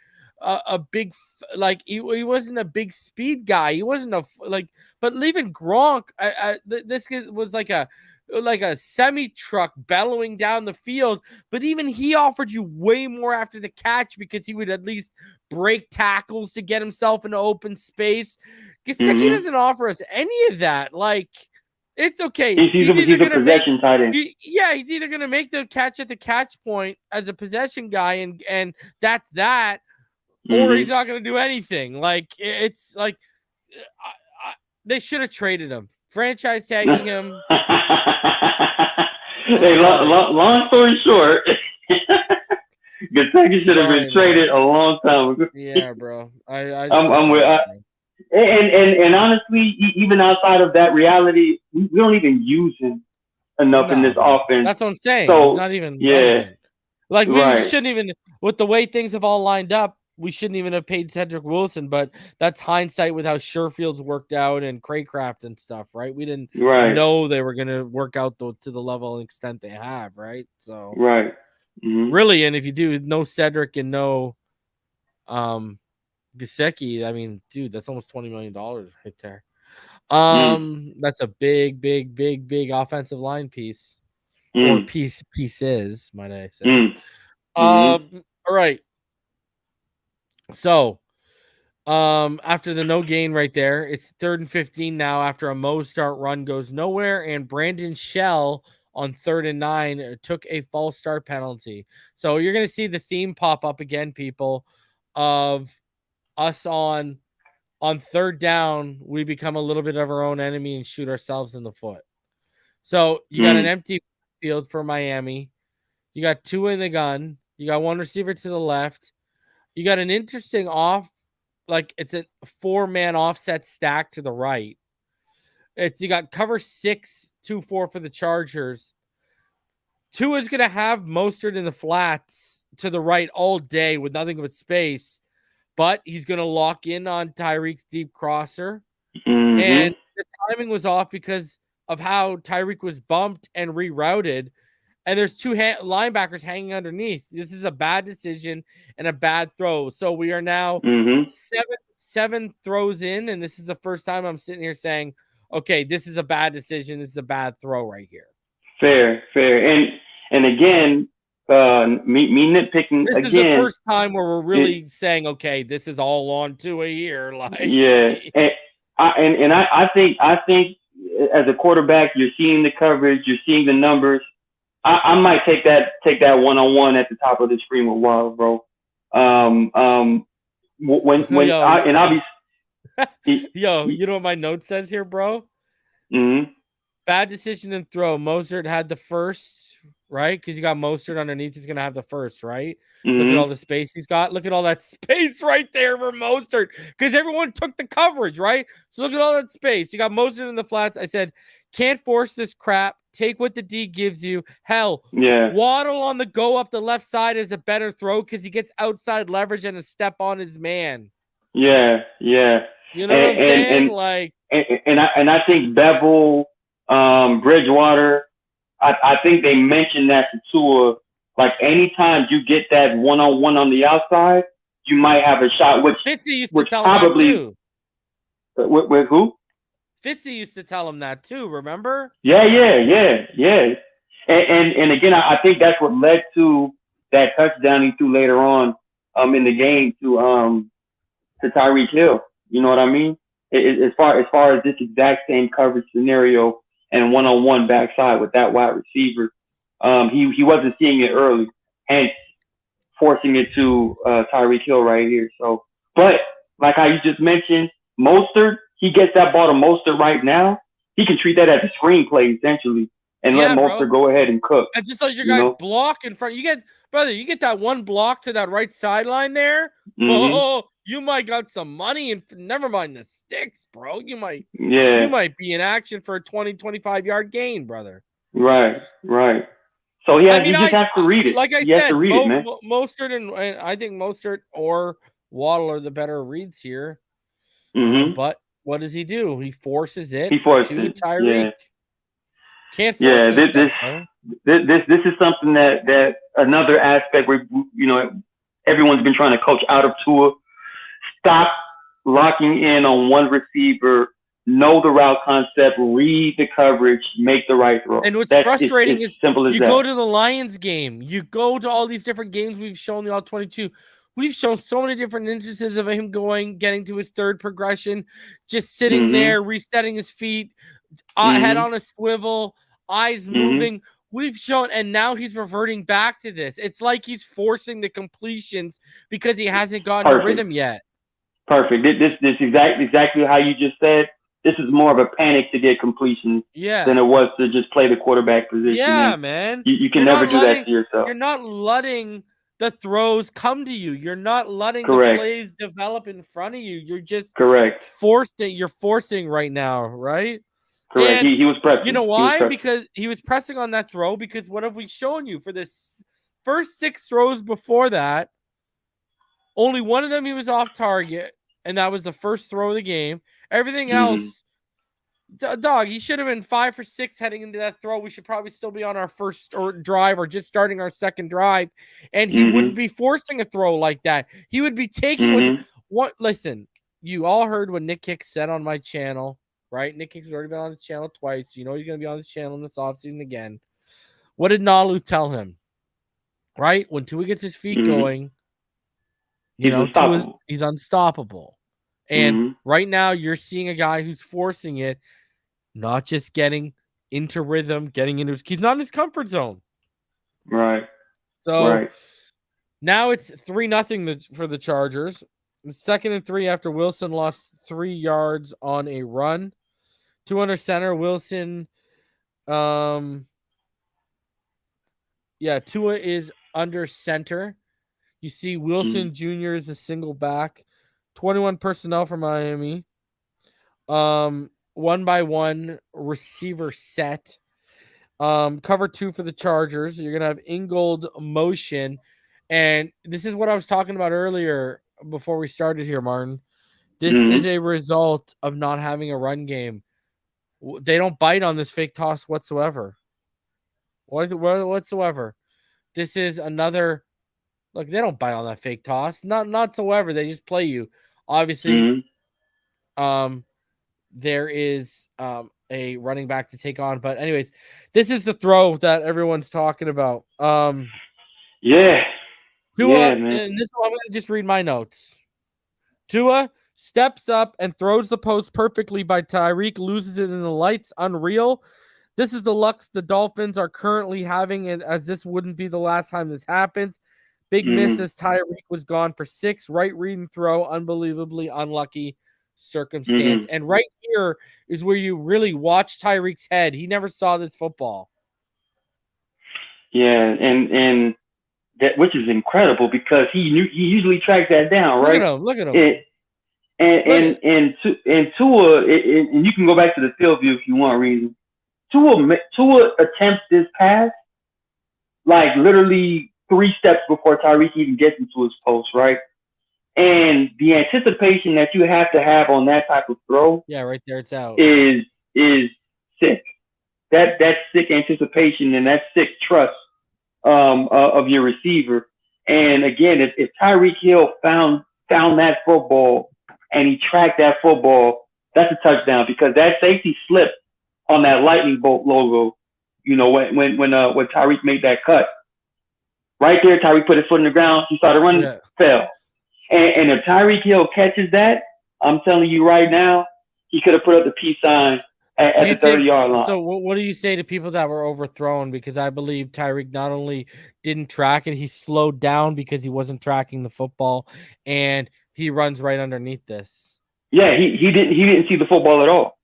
like he wasn't a big speed guy. He wasn't but even Gronk. This was like a semi truck bellowing down the field, but even he offered you way more after the catch because he would at least break tackles to get himself into open space. Gesicki doesn't offer us any of that. Like, it's okay. He's a possession tight end. He's either going to make the catch at the catch point as a possession guy, and that's that, or he's not going to do anything. Like, it's like they should have traded him. Franchise tagging him. Hey, long story short, Gesicki should have been traded a long time ago. Yeah, bro. I'm with. And honestly, even outside of that reality, we don't even use him enough in this offense. That's what I'm saying. So, it's not even relevant. Like we shouldn't even, with the way things have all lined up, we shouldn't even have paid Cedric Wilson, but that's hindsight with how Sherfield's worked out and Craycraft and stuff, right? We didn't know they were going to work out to the level and extent they have, right? So really, and if you do no Cedric and no Gesicki, I mean, dude, that's almost $20 million right there. That's a big offensive line piece, or pieces, might I say. All right. So, after the no gain right there, it's 3rd and 15 now after a Mostert run goes nowhere, and Brandon Shell on 3rd and 9 took a false start penalty. So you're going to see the theme pop up again, people, of us on 3rd down, we become a little bit of our own enemy and shoot ourselves in the foot. So you got an empty field for Miami. You got 2 in the gun. You got 1 receiver to the left. You got an interesting it's a 4-man offset stack to the right. You got cover 6, 2-4 for the Chargers. Tua's going to have Mostert in the flats to the right all day with nothing but space, but he's going to lock in on Tyreek's deep crosser. Mm-hmm. And the timing was off because of how Tyreek was bumped and rerouted. And there's 2 linebackers hanging underneath. This is a bad decision and a bad throw. So we are now seven throws in, and this is the first time I'm sitting here saying, okay, this is a bad decision. This is a bad throw right here. Fair. And again, me nitpicking this again. This is the first time where we're really saying, okay, this is all on Tua here. Yeah, and I think as a quarterback, you're seeing the coverage, you're seeing the numbers. I might take that one-on-one at the top of the screen with Wild, bro. Yo, you know what my note says here, bro? Mm-hmm. Bad decision and throw. Mostert had the first, right? Because you got Mostert underneath. He's going to have the first, right? Mm-hmm. Look at all the space he's got. Look at all that space right there for Mostert. Because everyone took the coverage, right? So look at all that space. You got Mostert in the flats. I said, can't force this crap. Take what the D gives you. Hell, Waddle on the go up the left side is a better throw because he gets outside leverage and a step on his man. Yeah. You know what I'm saying? And I think Bevel, Bridgewater, I think they mentioned that to Tua. Like anytime you get that one-on-one on the outside, you might have a shot. Which Fitzy used to tell him that too. With who? Fitzy used to tell him that too. Remember? Yeah. And again, I think that's what led to that touchdown he threw later on in the game to Tyreek Hill. You know what I mean? As far as this exact same coverage scenario and one-on-one backside with that wide receiver, he wasn't seeing it early, hence forcing it to Tyreek Hill right here. So, but like how you just mentioned, Mostert, he gets that ball to Mostert right now. He can treat that as a screenplay essentially, and let Mostert go ahead and cook. I just thought your guys block in front. You get that one block to that right sideline there. Mm-hmm. Oh, you might got some money, and never mind the sticks, bro. You might be in action for a 20-25 yard gain, brother. Right. So he just has to read it. Like I said, has to read it, man. Mostert and I think Mostert or Waddle are the better reads here. Mm-hmm. But what does he do? He forces it to Tyreek. Yeah. Can't force this is something that another aspect where everyone's been trying to coach out of Tua. Stop locking in on one receiver. Know the route concept, read the coverage, make the right throw. And what's frustrating is simple as you go to the Lions game, you go to all these different games we've shown the All-22. We've shown so many different instances of him getting to his third progression, just sitting there, resetting his feet, head on a swivel, eyes moving. We've shown, and now he's reverting back to this. It's like he's forcing the completions because he hasn't gotten a rhythm yet. Perfect. This exactly how you just said. This is more of a panic to get completions than it was to just play the quarterback position. Yeah, man. You can never do that to yourself. You're not letting the throws come to you. You're not letting the plays develop in front of you. You're just You're forcing right now, right? Correct. He was pressing. You know why? Because he was pressing on that throw. Because what have we shown you for this first 6 throws before that? Only one of them he was off target, and that was the first throw of the game. Everything else, dog, he should have been 5 for 6 heading into that throw. We should probably still be on our first drive or just starting our second drive, and he wouldn't be forcing a throw like that. He would be taking listen, you all heard what Nick Hicks said on my channel, right? Nick Hicks has already been on the channel twice. You know he's going to be on this channel in this offseason again. What did Nalu tell him? Right? When Tua gets his feet going, he's unstoppable. And right now you're seeing a guy who's forcing it, not just getting into rhythm, he's not in his comfort zone. Right. So now it's 3-0 for the Chargers. Second and 3 after Wilson lost 3 yards on a run. 2 under center. Wilson. Tua is under center. You see Wilson Jr. is a single back. 21 personnel for Miami. 1-by-1 receiver set. Cover 2 for the Chargers. You're gonna have Ingold motion, and this is what I was talking about earlier before we started here, Martin. This is a result of not having a run game. They don't bite on this fake toss whatsoever. Whatsoever. This is another. Look, they don't bite on that fake toss. Not whatsoever. They just play you. Obviously, there is a running back to take on. But anyways, this is the throw that everyone's talking about. Tua, man. And this I'm going to just read my notes. Tua steps up and throws the post perfectly by Tyreek, loses it in the lights. Unreal. This is the luck the Dolphins are currently having, and as this wouldn't be the last time this happens. Big miss as Tyreek was gone for 6. Right read and throw. Unbelievably unlucky circumstance. And right here is where you really watch Tyreek's head. He never saw this football. Yeah, and that, which is incredible because he usually tracks that down, right? Look at him. And Tua, and you can go back to the field view if you want, reason. Tua attempts this pass like literally 3 steps before Tyreek even gets into his post, right? And the anticipation that you have to have on that type of throw, right there, it's out, is sick. That's sick anticipation and that's sick trust of your receiver. And again, if Tyreek Hill found that football and he tracked that football, that's a touchdown because that safety slipped on that lightning bolt logo. You know when Tyreek made that cut. Right there, Tyreek put his foot in the ground. He started running, fell. And if Tyreek Hill catches that, I'm telling you right now, he could have put up the peace sign at the 30-yard line. So what do you say to people that were overthrown? Because I believe Tyreek not only didn't track it, he slowed down because he wasn't tracking the football, and he runs right underneath this. Yeah, he didn't see the football at all.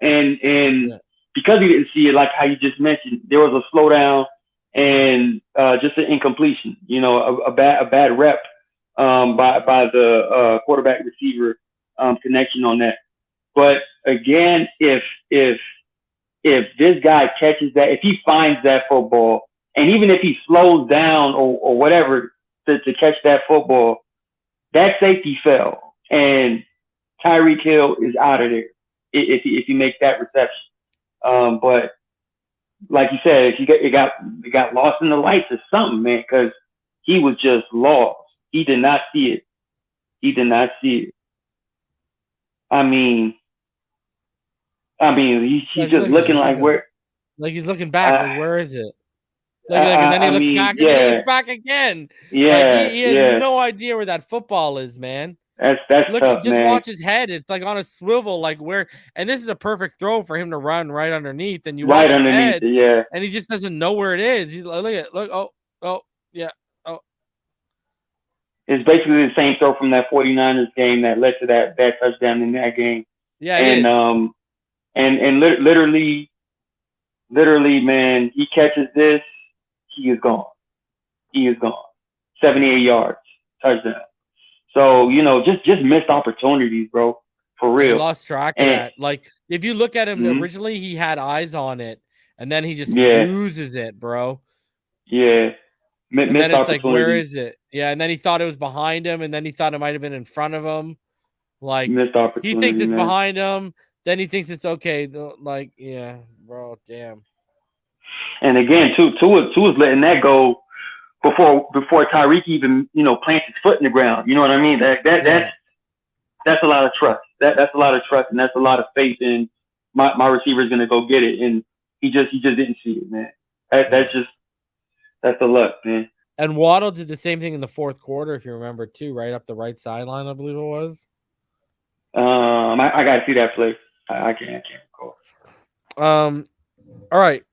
And because he didn't see it, like how you just mentioned, there was a slowdown and just an incompletion. You know, a bad rep by the quarterback receiver connection on that. But again, if this guy catches that, if he finds that football, and even if he slows down or whatever to catch that football, that safety fell, and Tyreek Hill is out of there if he makes that reception. But like you said, it got lost in the lights or something, man, because he was just lost. He did not see it. I mean, he's just looking like where. Like he's looking back. Like where is it? And then he looks back, and then he looks back again. Yeah, he has no idea where that football is, man. That's look, tough, just man. watch his head. It's like on a swivel, like where. And this is a perfect throw for him to run right underneath. And you watch his head, and he just doesn't know where it is. He's like, look. It's basically the same throw from that 49ers game that led to that touchdown in that game. Yeah, and literally, man, he catches this, he is gone. 78 yards, touchdown. So, you know, just missed opportunities, bro, for real. He lost track of that. Like, if you look at him, originally he had eyes on it, and then he just loses it, bro. Yeah. And then it's like, where is it? Yeah, and then he thought it was behind him, and then he thought it might have been in front of him. Like, he thinks it's behind him, then he thinks it's okay. Like, yeah, bro, damn. And again, Tua's letting that go before Tyreek even, you know, plants his foot in the ground. You know what I mean? That's a lot of trust. That's a lot of trust, and that's a lot of faith in my receiver's gonna go get it. And he just didn't see it, man. That's the luck, man. And Waddle did the same thing in the fourth quarter, if you remember, too, right up the right sideline, I believe it was. I gotta see that play. I can't recall. All right,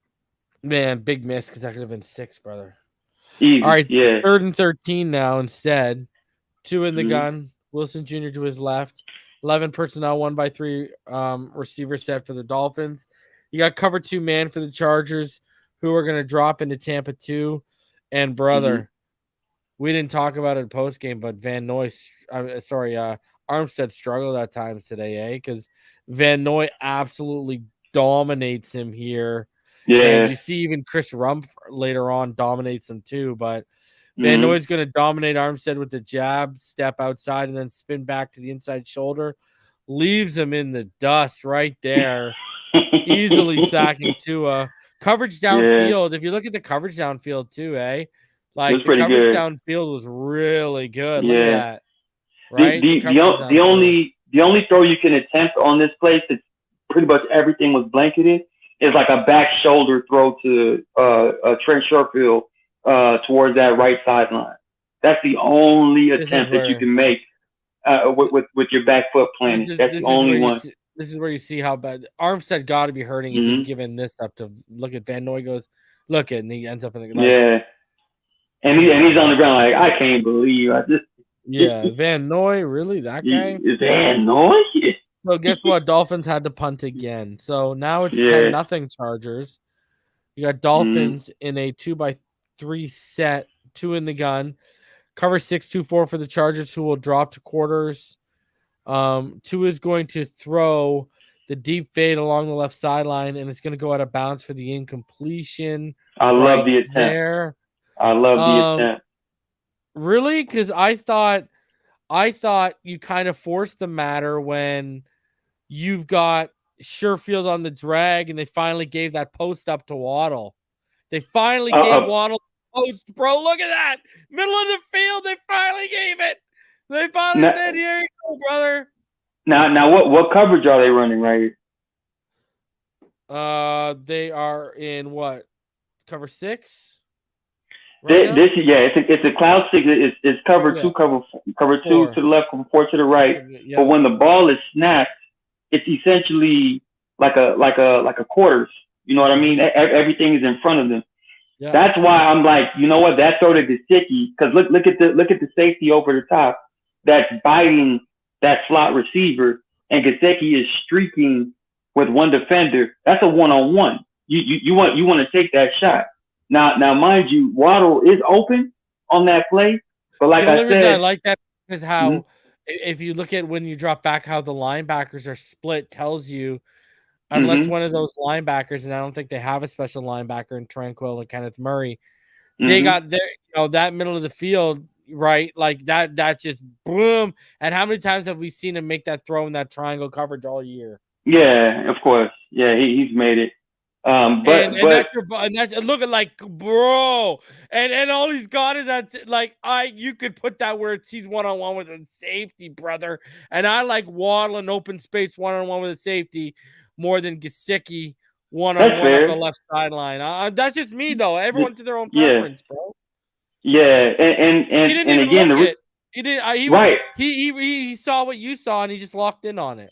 man, big miss because that could have been 6, brother. Easy. All right, yeah. 3rd and 13 now instead. 2 in the gun. Wilson Jr. to his left. 11 personnel, 1-by-3 receiver set for the Dolphins. You got cover 2 man for the Chargers, who are going to drop into Tampa 2. And brother, we didn't talk about it post game, but Armstead struggled at times today, because Van Noy absolutely dominates him here. Yeah. And you see even Chris Rumpf later on dominates him too, but Van Noy's going to dominate Armstead with the jab, step outside, and then spin back to the inside shoulder. Leaves him in the dust right there. Easily sacking Tua. Coverage downfield. If you look at the coverage downfield too, like the coverage downfield was really good. Look at that. Right? The only throw you can attempt on this place, it's pretty much everything was blanketed, is like a back shoulder throw to Trent Sherfield towards that right sideline. That's the only attempt that you can make with your back foot planted. That's the only one. This is where you see how bad Armstead got to be hurting if he's giving this up to look at Van Noy goes, look at, and he ends up in the and he's on the ground like, I can't believe I just Van Noy, really, that guy? Van Noy? So guess what? Dolphins had to punt again. So now it's 10-0 Chargers. You got Dolphins in a 2-by-3 set, 2 in the gun. Cover 6-2-4 for the Chargers, who will drop to quarters. 2 is going to throw the deep fade along the left sideline, and it's going to go out of bounds for the incompletion. I love the attempt. I love the attempt. Really? Because I thought you kind of forced the matter when you've got Sherfield on the drag, and they finally gave that post up to Waddle. They finally gave Waddle post, bro. Look at that. Middle of the field, they finally gave it. They finally said, here you go, brother. Now what coverage are they running right here? They are in what? Cover 6? It's a cloud 6. It's cover 2, cover 2 to the left, cover 4 to the right. Yeah. But when the ball is snapped, it's essentially like a quarters. You know what I mean? Everything is in front of them. Yeah. That's why I'm like, you know what? That throw to Gesicki, because look at the safety over the top that's biting that slot receiver, and Gesicki is streaking with one defender. That's a one-on-one. You want to take that shot. Now, mind you, Waddle is open on that play, but like I said, I like that is how if you look at when you drop back, how the linebackers are split tells you. Unless one of those linebackers, and I don't think they have a special linebacker in Tranquil and Kenneth Murray, they got their, that middle of the field, right? Like that just boom. And how many times have we seen him make that throw in that triangle coverage all year? Yeah, of course. Yeah, he's made it. But that's looking like, bro, and all he's got is that, like, you could put that where he's one-on-one with a safety, brother. And I like Waddle in open space one-on-one with a safety more than Gesicki one-on-one up the left sideline. That's just me, though. Everyone to their own preference, bro. Yeah, and he didn't even again, look he did. He saw what you saw, and he just locked in on it.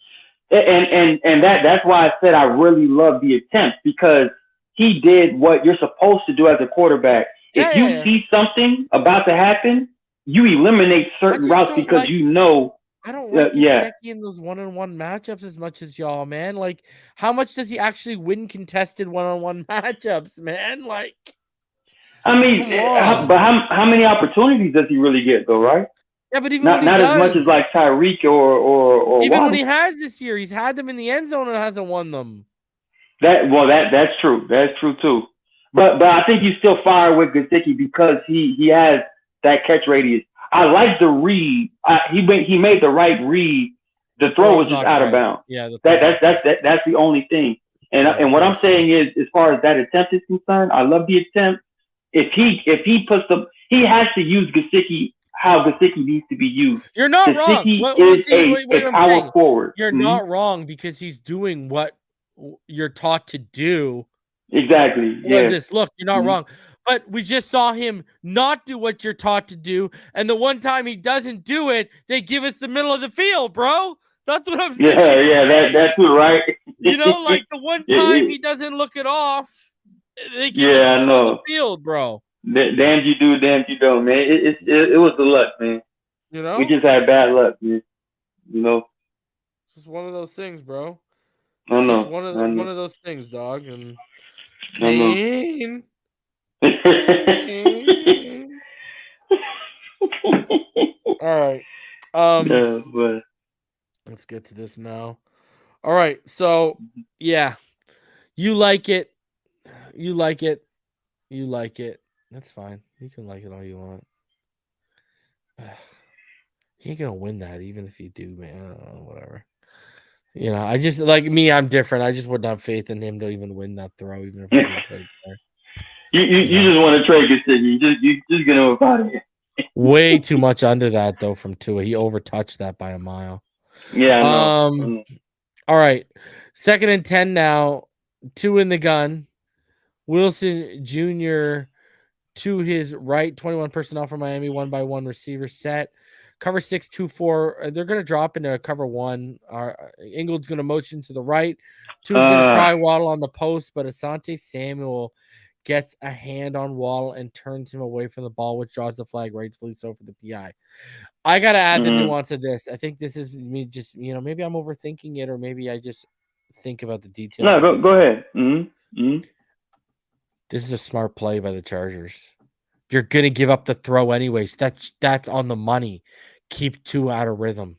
And that's why I said I really love the attempt, because he did what you're supposed to do as a quarterback. If you see something about to happen, you eliminate certain routes because you know. I don't like Gesicki in those one-on-one matchups as much as y'all, man. Like, how much does he actually win contested one-on-one matchups, man? Like, I mean, but how many opportunities does he really get, though, right? Yeah, but even not as much as like Tyreek or even Waddle. when he has this year, he's had them in the end zone and hasn't won them. That's true. That's true too. But I think you still fire with Gesicki because he has that catch radius. I like the read. He made the right read. The throw was just out of bounds. Yeah, that's the only thing. And what I'm saying is, as far as that attempt is concerned, I love the attempt. If he puts he has to use Gesicki how Gesicki needs to be used. You're not Gesicki wrong. is a power forward. You're not wrong, because he's doing what you're taught to do. Exactly. Yeah. Look, you're not wrong. But we just saw him not do what you're taught to do. And the one time he doesn't do it, they give us the middle of the field, bro. That's what I'm saying. Yeah, that's right. You know, like the one time he doesn't look it off, they give us the middle of the field, bro. Damn you do, damn you don't, man. It was the luck, man. You know? We just had bad luck, man. You know? It's just one of those things, bro. I know. One of those things, dog. And All right. Yeah, but Let's get to this now. All right. So, yeah. You like it. You like it. You like it. That's fine. You can like it all you want. You ain't gonna win that, even if you do, man. I don't know, whatever. You know, I just like me. I'm different. I just wouldn't have faith in him to even win that throw, even if he didn't play there. you just want to trade this thing. You just get him out of here. Way too much under that though from Tua. He overtouched that by a mile. Yeah, I know. All right. 2nd and 10 now. 2 in the gun. Wilson Jr. to his right. 21 personnel for Miami. 1-by-1 receiver set. Cover 6, 2-4. They're going to drop into cover 1. Ingold's going to motion to the right. Tua's going to try Waddle on the post, but Asante Samuel gets a hand on Waddle and turns him away from the ball, which draws the flag, rightfully so, for the PI. I got to add the nuance of this. I think this is me just, maybe I'm overthinking it, or maybe I just think about the details. No, go ahead. This is a smart play by the Chargers. You're going to give up the throw anyways. That's on the money. Keep Tua out of rhythm.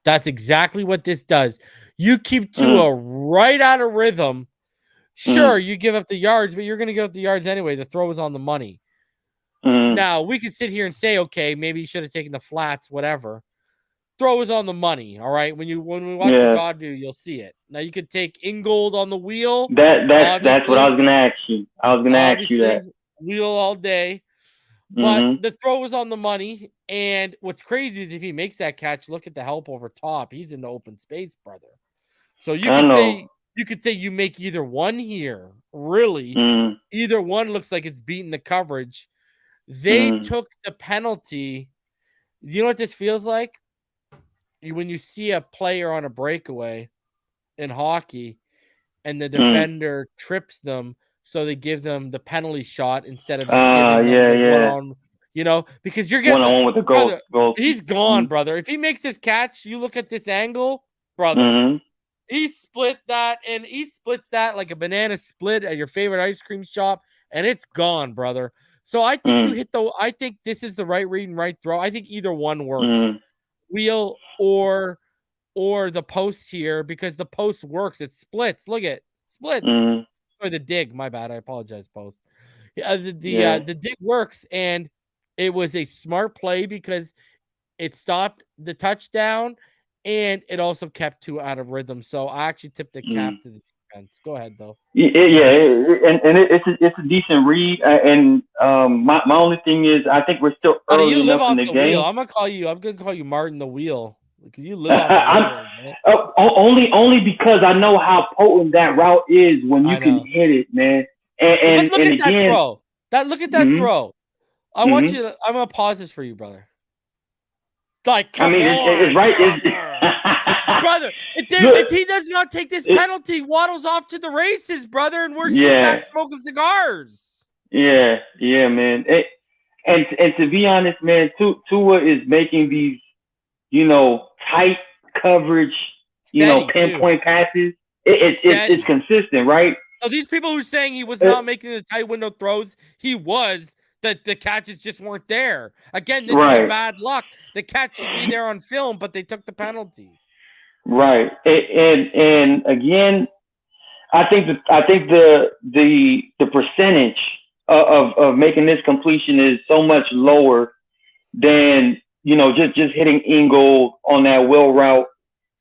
That's exactly what this does. You keep Tua right out of rhythm. Sure, you give up the yards, but you're going to give up the yards anyway. The throw is on the money. Now, we could sit here and say, okay, maybe you should have taken the flats, whatever. Throw is on the money, all right? When we watch the God view, you'll see it. Now, you could take Ingold on the wheel. That's what I was going to ask you. I was going to ask you that. Wheel all day. But the throw was on the money. And what's crazy is if he makes that catch, look at the help over top. He's in the open space, brother. So you could say you make either one here. Really. Either one looks like it's beating the coverage. They took the penalty. You know what this feels like? When you see a player on a breakaway in hockey and the defender trips them, so they give them the penalty shot instead of just giving them the one-on, because you're getting one-on-one with the goal. He's gone, brother. If he makes this catch, you look at this angle, brother. He split that, and he splits that like a banana split at your favorite ice cream shop, and it's gone, brother. So I think I think this is the right read and right throw. I think either one works. Wheel or the post here, because the post works. It splits. Look at splits. Or the dig. My bad. I apologize, post. The dig works, and it was a smart play because it stopped the touchdown, and it also kept Tua out of rhythm. So I actually tipped the cap to the defense. Go ahead, though. It's a decent read. And my only thing is, I think we're still early enough in the game. Wheel? I'm gonna call you Martin the Wheel, because you live off the wheel. Only because I know how potent that route is when you can hit it, man. And look at again, that throw. Look at that throw. I want you to. I'm gonna pause this for you, brother. Like, come on, it's right. Brother, if he does not take this penalty, Waddle's off to the races, brother, and we're sitting back smoking cigars. Yeah, man. And to be honest, man, Tua is making these, tight coverage, pinpoint passes. It's consistent, right? So these people who are saying he was not making the tight window throws, he was. That the catches just weren't there. Again, this is bad luck. The catch should be there on film, but they took the penalty. Right, and again, I think the percentage of making this completion is so much lower than just hitting Ingold on that wheel route.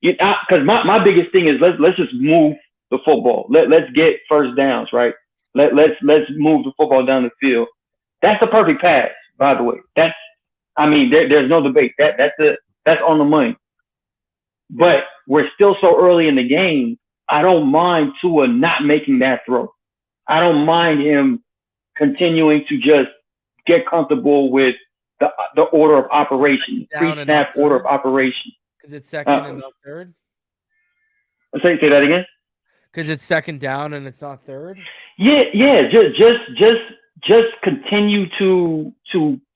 Because my biggest thing is let's just move the football. Let's get first downs, right? Let's move the football down the field. That's the perfect pass, by the way. There's no debate. That's on the money. But we're still so early in the game. I don't mind Tua not making that throw. I don't mind him continuing to just get comfortable with the order of operation, pre-snap order of operation. Because it's second and not third? Say that again? Because it's second down and it's not third? Yeah. Just continue to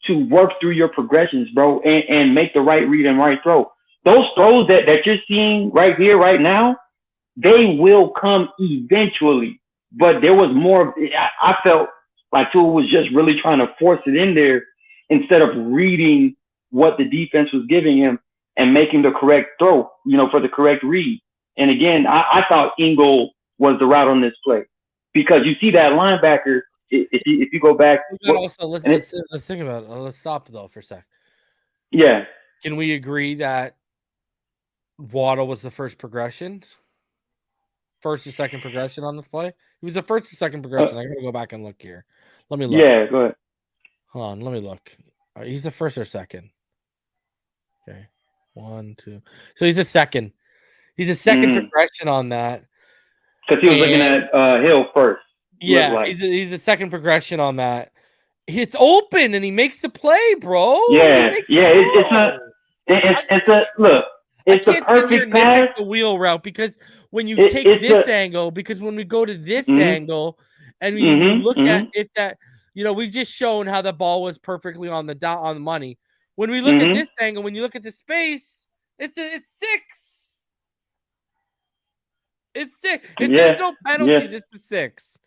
work through your progressions, bro, and make the right read and right throw. Those throws that you're seeing right here, right now, they will come eventually. But there was more. I felt like Tua was just really trying to force it in there instead of reading what the defense was giving him and making the correct throw, for the correct read. And again, I thought Ingle was the route on this play because you see that linebacker. If you go back, also let's think about it. Let's stop though for a sec. Yeah. Can we agree that Waddle was the first progression? First or second progression on this play? He was the first or second progression. I gotta go back and look here. Let me look. Yeah, go ahead. Hold on, let me look. He's the first or second. Okay. 1, 2. So he's a second. He's a second progression on that. Because he was looking at Hill first. Yeah, he's a second progression on that. It's open and he makes the play, bro. It's a perfect pass. The wheel route because when you take this angle, because when we go to this angle and you look at if that, we've just shown how the ball was perfectly on the money. When we look at this angle, when you look at the space, it's 6. It's 6. There's no penalty. This is 6.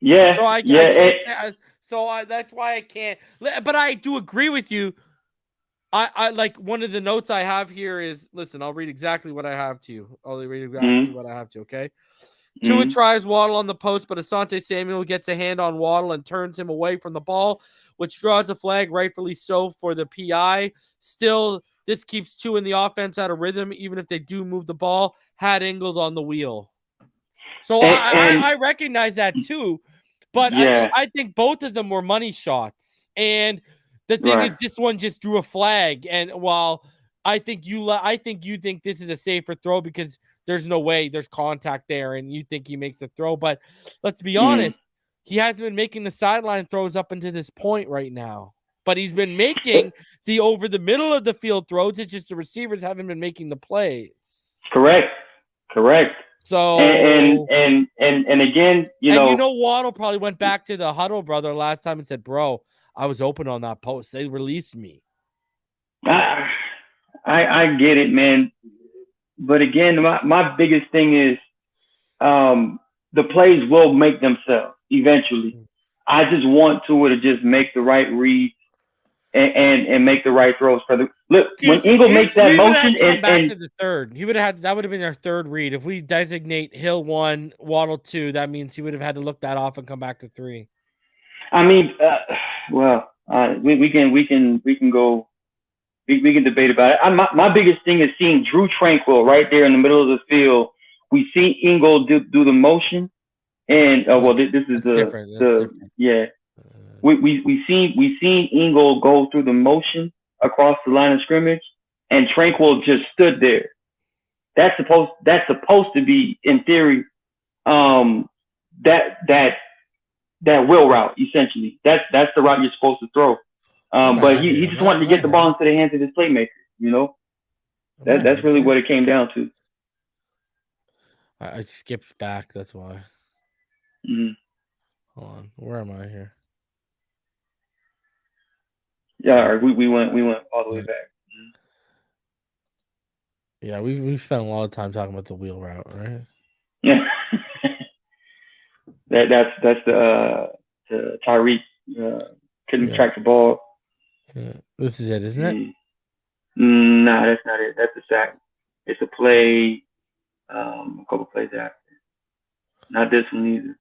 Yeah. So I can't. That's why I can't. But I do agree with you. I like one of the notes I have here is listen. I'll read exactly what I have to you. Okay. Tua tries Waddle on the post, but Asante Samuel gets a hand on Waddle and turns him away from the ball, which draws a flag, rightfully so, for the PI. Still, this keeps Tua in the offense out of rhythm, even if they do move the ball. Had Ingle on the wheel. So I recognize that too, but I think both of them were money shots. And the thing is, this one just drew a flag. And while I think you think this is a safer throw because there's no way there's contact there, and you think he makes the throw. But let's be honest, he hasn't been making the sideline throws up until this point right now. But he's been making the over the middle of the field throws. It's just the receivers haven't been making the plays. Correct. So and again, Waddle probably went back to the huddle brother last time and said, "Bro, I was open on that post. They released me." I get it, man. But again, my biggest thing is the plays will make themselves eventually. I just want Tua to just make the right reads and make the right throws for the look. When Ingle makes that motion and back to the third, he would have had that would have been our third read. If we designate Hill 1, Waddle 2, that means he would have had to look that off and come back to 3. I mean, we can go. We can debate about it. My biggest thing is seeing Drew Tranquill right there in the middle of the field. We see Ingle do the motion, and this is different. Yeah. We seen Ingle go through the motion across the line of scrimmage, and Tranquill just stood there. That's supposed to be, in theory, that wheel route essentially. That's the route you're supposed to throw. But he just wanted to get the ball into the hands of his playmaker. That's really what it came down to. I skipped back. That's why. Hold on. Where am I here? Yeah, we went all the way back. Yeah, we spent a lot of time talking about the wheel route, right? Yeah. that's the Tyreek couldn't track the ball. Yeah. This is it, isn't it? No, that's not it. That's a sack. It's a play, a couple plays after. Not this one either.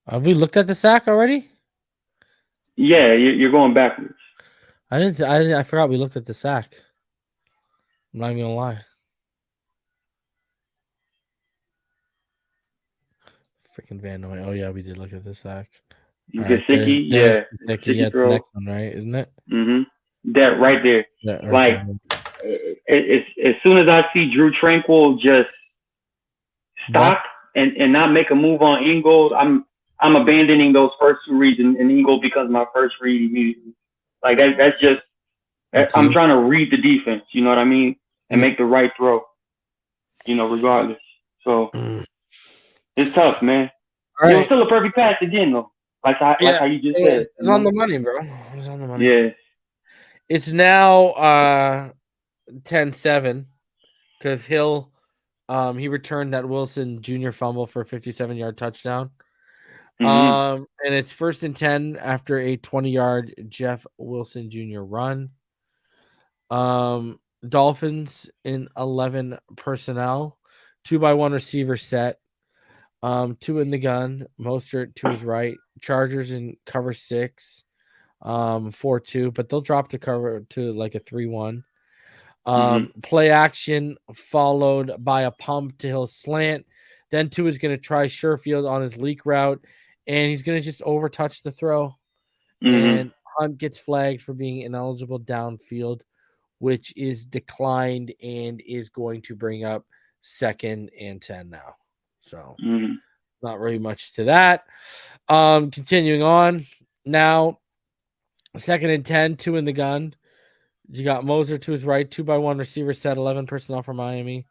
Have we looked at the sack already? Yeah, you're going backwards. I forgot we looked at the sack. I'm not even gonna lie. Freaking Van Noy. Oh yeah, we did look at the sack. Gesicki, yeah, that's the next one, right? Isn't it? That right there. Yeah, as soon as I see Drew Tranquill just stop and not make a move on Ingold, I'm abandoning those first 2 reads, and Ingold becomes my first read immediately. Like that's just I'm trying to read the defense, you know what I mean, and make the right throw, regardless. So it's tough, man. Right. It was still a perfect pass again, though. Like how you just said. It's on the money, bro. It's on the money. Yeah. It's now 10-7 because Hill he returned that Wilson Jr. fumble for a 57-yard touchdown. And it's 1st and 10 after a 20-yard Jeff Wilson Jr. run. Dolphins in 11 personnel, 2x1 receiver set. 2 in the gun, Mostert to his right. Chargers in cover 6, 4-2, but they'll drop the cover to like a 3-1. Play action followed by a pump to Hill slant. Then Tua is going to try Sherfield on his leak route, and he's going to just overtouch the throw. And Hunt gets flagged for being ineligible downfield, which is declined and is going to bring up 2nd and 10 now. So not really much to that. Continuing on now, 2nd and 10, 2 in the gun. You got Moser to his right, 2x1 receiver set, 11 personnel for Miami.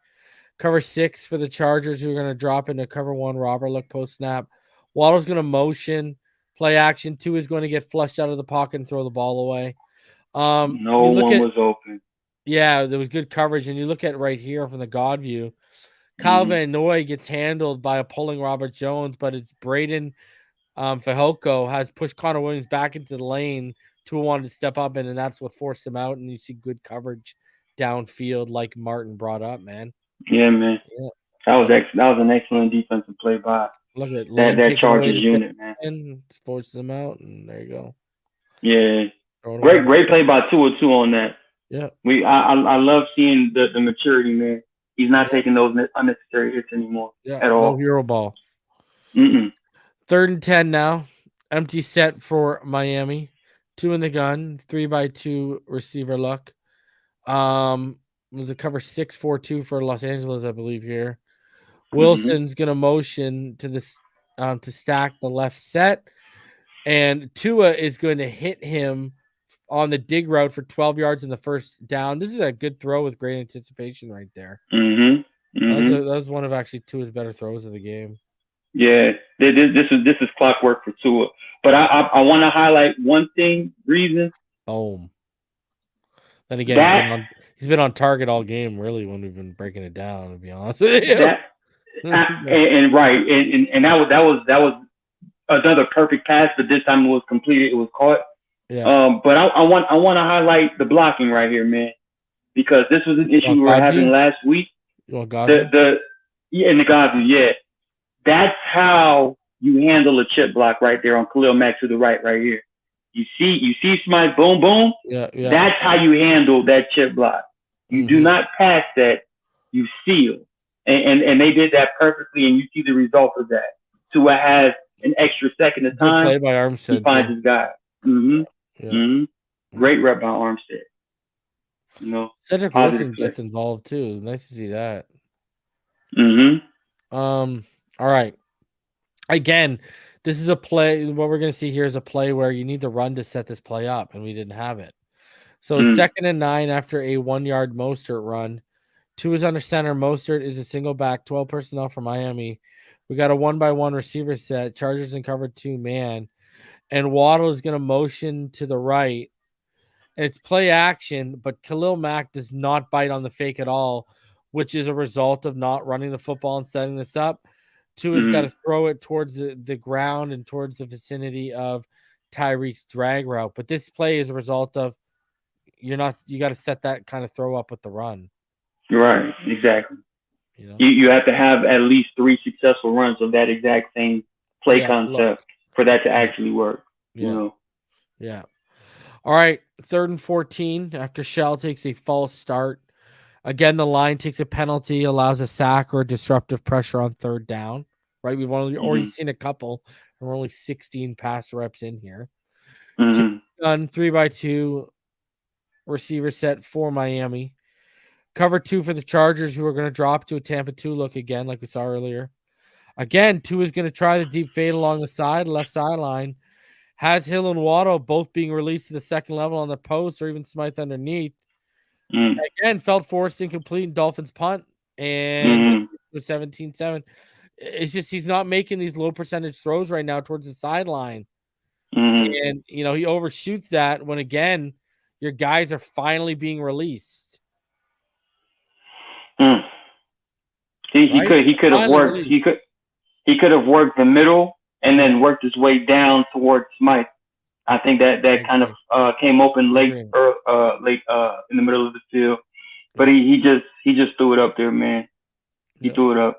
Cover 6 for the Chargers, who are going to drop into cover 1 robber look post snap. Waddle's going to motion, play action. 2 is going to get flushed out of the pocket and throw the ball away. No one was open. Yeah, there was good coverage. And you look at right here from the God view, Kyle Van Noy gets handled by a pulling Robert Jones, but it's Braden Fehoko has pushed Connor Williams back into the lane. Tua wanted to step up, and that's what forced him out. And you see good coverage downfield, like Martin brought up, man. Yeah, man. Yeah. That was an excellent defensive play by that Chargers unit, man. And forces them out, and there you go. Yeah, great play by Tua too on that. Yeah, I love seeing the maturity, man. He's not taking those unnecessary hits anymore at all. No hero ball. 3rd and 10 now. Empty set for Miami. 2 in the gun. 3x2 receiver look. Was a cover 6-4-2 for Los Angeles, I believe here. Wilson's gonna motion to this to stack the left set, and Tua is going to hit him on the dig route for 12 yards in the first down. This is a good throw with great anticipation right there. That was one of actually Tua's better throws of the game. Yeah, this is clockwork for Tua. But I want to highlight one reason. Boom. Then again, he's been on target all game, really, when we've been breaking it down, to be honest with you. And that was another perfect pass, but this time it was completed. It was caught. Yeah. But I want to highlight the blocking right here, man, because this was an issue we were having last week. You want Godwin? In the Godwin, yeah. That's how you handle a chip block right there on Khalil Mack to the right here. You see Smythe, boom, boom. Yeah. That's how you handle that chip block. You do not pass that. You seal, and they did that perfectly, and you see the result of that. Tua has an extra second of time. Good play by Armstead. He finds his guy. Great rep by Armstead. Cedric Wilson gets involved too. Nice to see that. All right. Again, this is a play. What we're going to see here is a play where you need to run to set this play up, and we didn't have it. So 2nd and 9 after a 1-yard Mostert run. 2 is under center. Mostert is a single back, 12 personnel for Miami. We got a 1x1 receiver set. Chargers in cover 2 man. And Waddle is going to motion to the right. And it's play action, but Khalil Mack does not bite on the fake at all, which is a result of not running the football and setting this up. Tua's got to throw it towards the ground and towards the vicinity of Tyreek's drag route. But this play is a result of you got to set that kind of throw up with the run. Right, exactly. You have to have at least 3 successful runs of that exact same play concept for that to actually work. Yeah. All right, 3rd and 14 after Shell takes a false start. Again, the line takes a penalty, allows a sack or disruptive pressure on 3rd down. Right, we've already seen a couple, and we're only 16 pass reps in here. 2 gun, 3x2 receiver set for Miami. Cover 2 for the Chargers, who are going to drop to a Tampa 2 look again, like we saw earlier. Again, 2 is going to try the deep fade along the left sideline. Has Hill and Waddle both being released to the second level on the post, or even Smythe underneath. Again, felt forced, incomplete, and Dolphins punt, and with 17-7. It's just he's not making these low percentage throws right now towards the sideline. And, he overshoots that when, again, your guys are finally being released. He could have worked. He could have worked the middle and then worked his way down towards Smythe. I think that kind of came open late in the middle of the field, but he just threw it up there, man. He threw it up.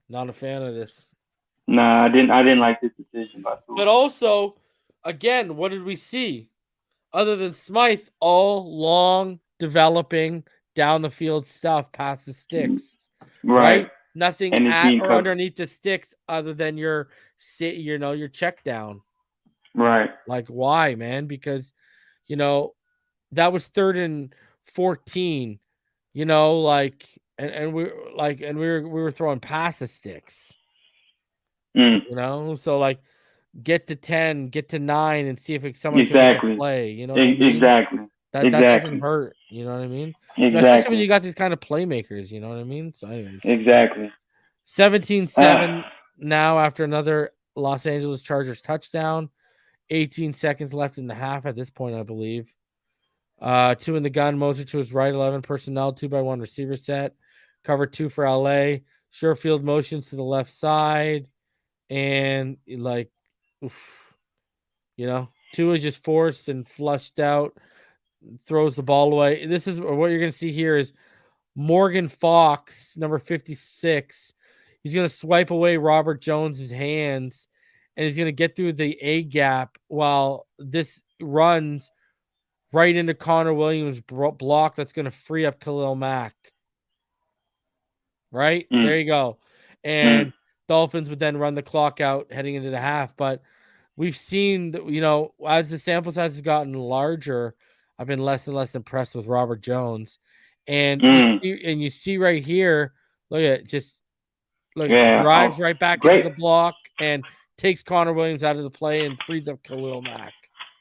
Not a fan of this. Nah, I didn't like this decision by Tua. But also, again, what did we see? Other than Smythe, all long, developing, down the field stuff past the sticks. Right? Nothing at or underneath the sticks other than your check down. Right. Like, why, man? Because, that was 3rd and 14, and we were throwing past the sticks. So like get to 10, get to 9 and see if someone can play, what I mean? Exactly. That doesn't hurt, you know what I mean? Exactly. Especially when you got these kind of playmakers, you know what I mean? So anyways. Exactly. 17-7 now after another Los Angeles Chargers touchdown. 18 seconds left in the half at this point, I believe. 2 in the gun, Moser to his right, 11 personnel, 2-by-1 receiver set. Cover 2 for LA. Surefield motions to the left side. And Tua is just forced and flushed out, throws the ball away. This is what you're going to see here is Morgan Fox, number 56. He's going to swipe away Robert Jones's hands, and he's going to get through the A gap while this runs right into Connor Williams' block. That's going to free up Khalil Mack. Right? There you go. And Dolphins would then run the clock out heading into the half. But we've seen that, as the sample size has gotten larger, I've been less and less impressed with Robert Jones. And you see right here, drives right back into the block and takes Connor Williams out of the play and frees up Khalil Mack.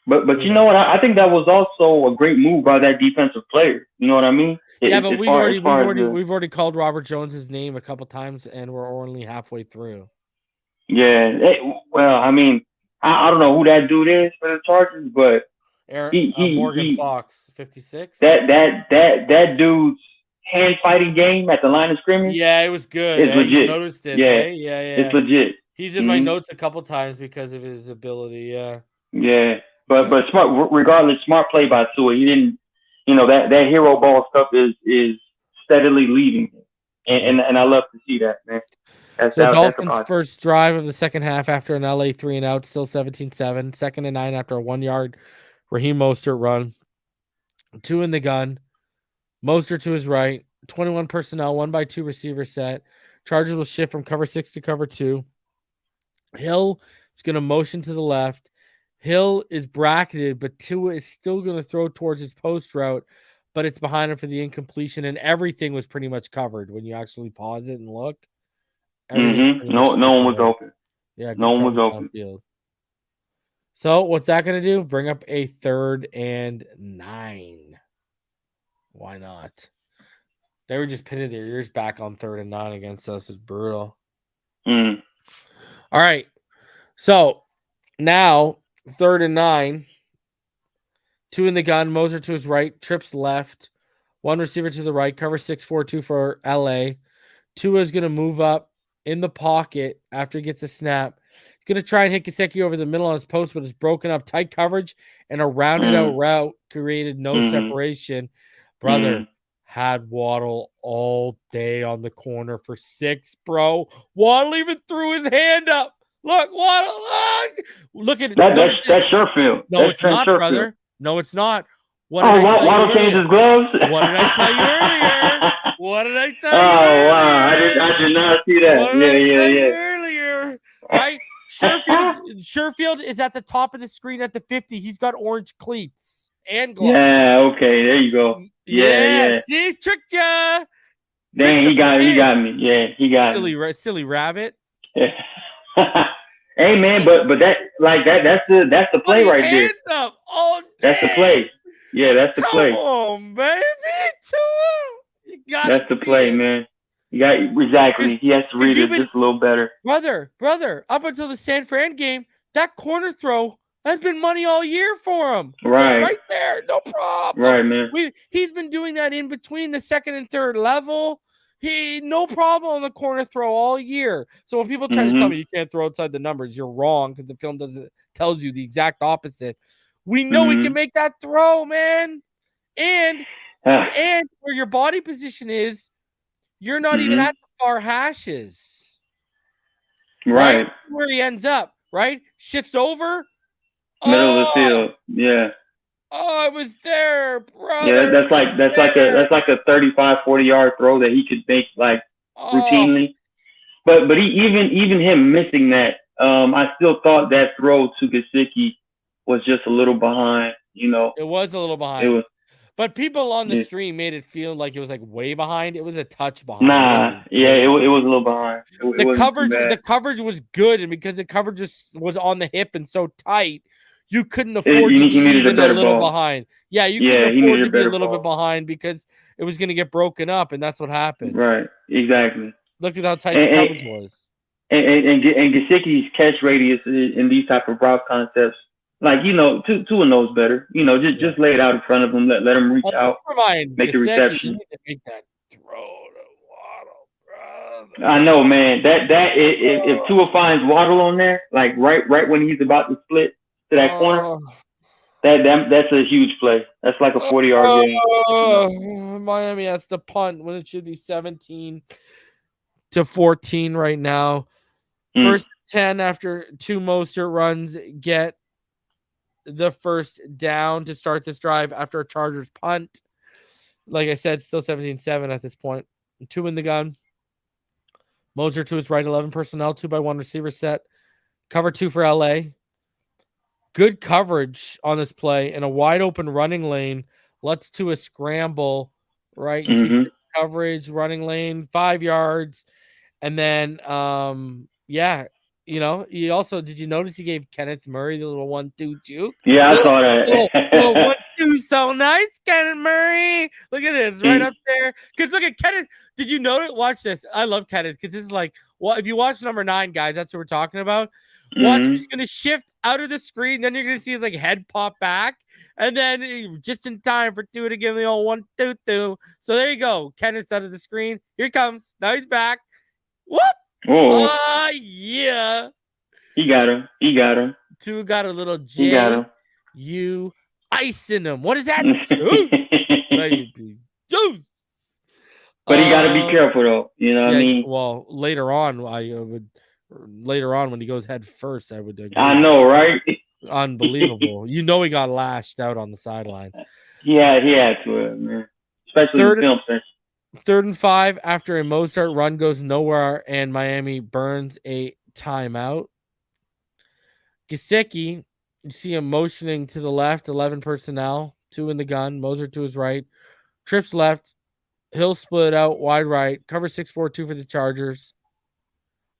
But you know what? I think that was also a great move by that defensive player. You know what I mean? But we've already called Robert Jones' name a couple times, and we're only halfway through. Yeah. I mean, I don't know who that dude is for the Chargers, but Morgan Fox, 56. That dude's hand fighting game at the line of scrimmage. Yeah, it was good. It's legit. You noticed it. Yeah, yeah. It's legit. He's in my notes a couple times because of his ability. Yeah. Yeah, but smart. Regardless, smart play by Tua. He didn't. That hero ball stuff is steadily leading him, and I love to see that, man. Dolphins' first drive of the second half after an LA 3-and-out, still 17-7. 2nd and 9 after a 1-yard Raheem Mostert run. 2 in the gun. Mostert to his right. 21 personnel, 1-by-2 receiver set. Chargers will shift from cover 6 to cover 2. Hill is going to motion to the left. Hill is bracketed, but Tua is still going to throw towards his post route, but it's behind him for the incompletion, and everything was pretty much covered when you actually pause it and look. No one was open. Yeah, no one was open. Field. So what's that going to do? Bring up a 3rd and 9. Why not? They were just pinning their ears back on 3rd and 9 against us. It's brutal. All right. So now 3rd and 9. 2 in the gun. Moser to his right. Trips left. 1 receiver to the right. Cover 6-4-2 for LA. Tua is going to move up in the pocket after he gets a snap. He's going to try and hit Gesicki over the middle on his post, but it's broken up. Tight coverage and a rounded out route created no separation. Brother had Waddle all day on the corner for 6, bro. Waddle even threw his hand up. Look, Waddle, look at it. That's Surefield. No, it's not, brother. No, it's not. Waddle changed his gloves? What did I tell you earlier? What did I tell you earlier? Wow. I did not see that. Yeah. Earlier, right? Surefield is at the top of the screen at the 50. He's got orange cleats and gloves. Yeah, okay. There you go. Yeah. See, tricked ya. Dang, he got me. Yeah, he got me. Silly rabbit. Yeah. Hey man, but that's the play right there. Hands up all day. That's the play. Yeah, that's the play. Come on, baby. That's the play, man. You got exactly. He has to read it just a little better. Brother, up until the San Fran game, that corner throw has been money all year for him. Right there, no problem. Right, man. He's been doing that in between the 2nd and 3rd level. No problem on the corner throw all year. So when people try to tell me you can't throw outside the numbers, you're wrong because the film tells you the exact opposite. We know he can make that throw, man. And where your body position is, you're not even at the far hashes. Right. Where he ends up, right? Shifts over. Middle of the field. Yeah. Oh, I was there, brother. Yeah, that's like a 35, 40-yard throw that he could make routinely. But even him missing that, I still thought that throw to Gesicki was just a little behind. It was a little behind. But people on the stream made it feel like it was like way behind. It was a touch behind. Nah, it was a little behind. The coverage was good, and because the coverage was on the hip and so tight, you couldn't afford to be even a little behind. Yeah, you couldn't afford to be a little bit behind because it was going to get broken up, and that's what happened. Right, exactly. Look at how tight the coverage was. And Gesicki's catch radius in these type of route concepts, like, Tua knows better. Just lay it out in front of him, let him reach out, make the reception. Make that throw to Waddle, brother. I know, man. If Tua finds Waddle on there, like right when he's about to split to that corner, that's a huge play. That's like a 40-yard game. Miami has to punt when it should be 17-14 right now. First 10 after 2 Mostert runs get the first down to start this drive after a Chargers punt. Like I said, still 17-7 at this point. 2 in the gun. Mostert to his right, 11 personnel, 2-by-1 receiver set. Cover 2 for LA. Good coverage on this play and a wide open running lane. Let's to a scramble, right? You see coverage, running lane, 5 yards. And then, he also, did you notice he gave Kenneth Murray the little 1-2 juke? Yeah, I saw that. Little 1-2, so nice, Kenneth Murray. Look at this, right up there. Because look at Kenneth. Did you know it? Watch this. I love Kenneth because this is like, well, if you watch number 9, guys, that's what we're talking about. Watch, he's going to shift out of the screen. Then you're going to see his head pop back. And then just in time for Tua to give the old 1-2. So there you go. Kenneth's out of the screen. Here he comes. Now he's back. Whoop. Oh, yeah. He got him. Tua got a little J. You icing him. What is that? Juice. But he got to be careful, though. You know what I mean? Well, later on, when he goes head first, I would agree. I know, right? Unbelievable. He got lashed out on the sideline. Yeah, he had to, man. Especially in film session. 3rd and 5 after a Mostert run goes nowhere, and Miami burns a timeout. Gesicki, you see him motioning to the left, 11 personnel, 2 in the gun, Mostert to his right, trips left, Hill split out wide right, cover 6-4-2 for the Chargers.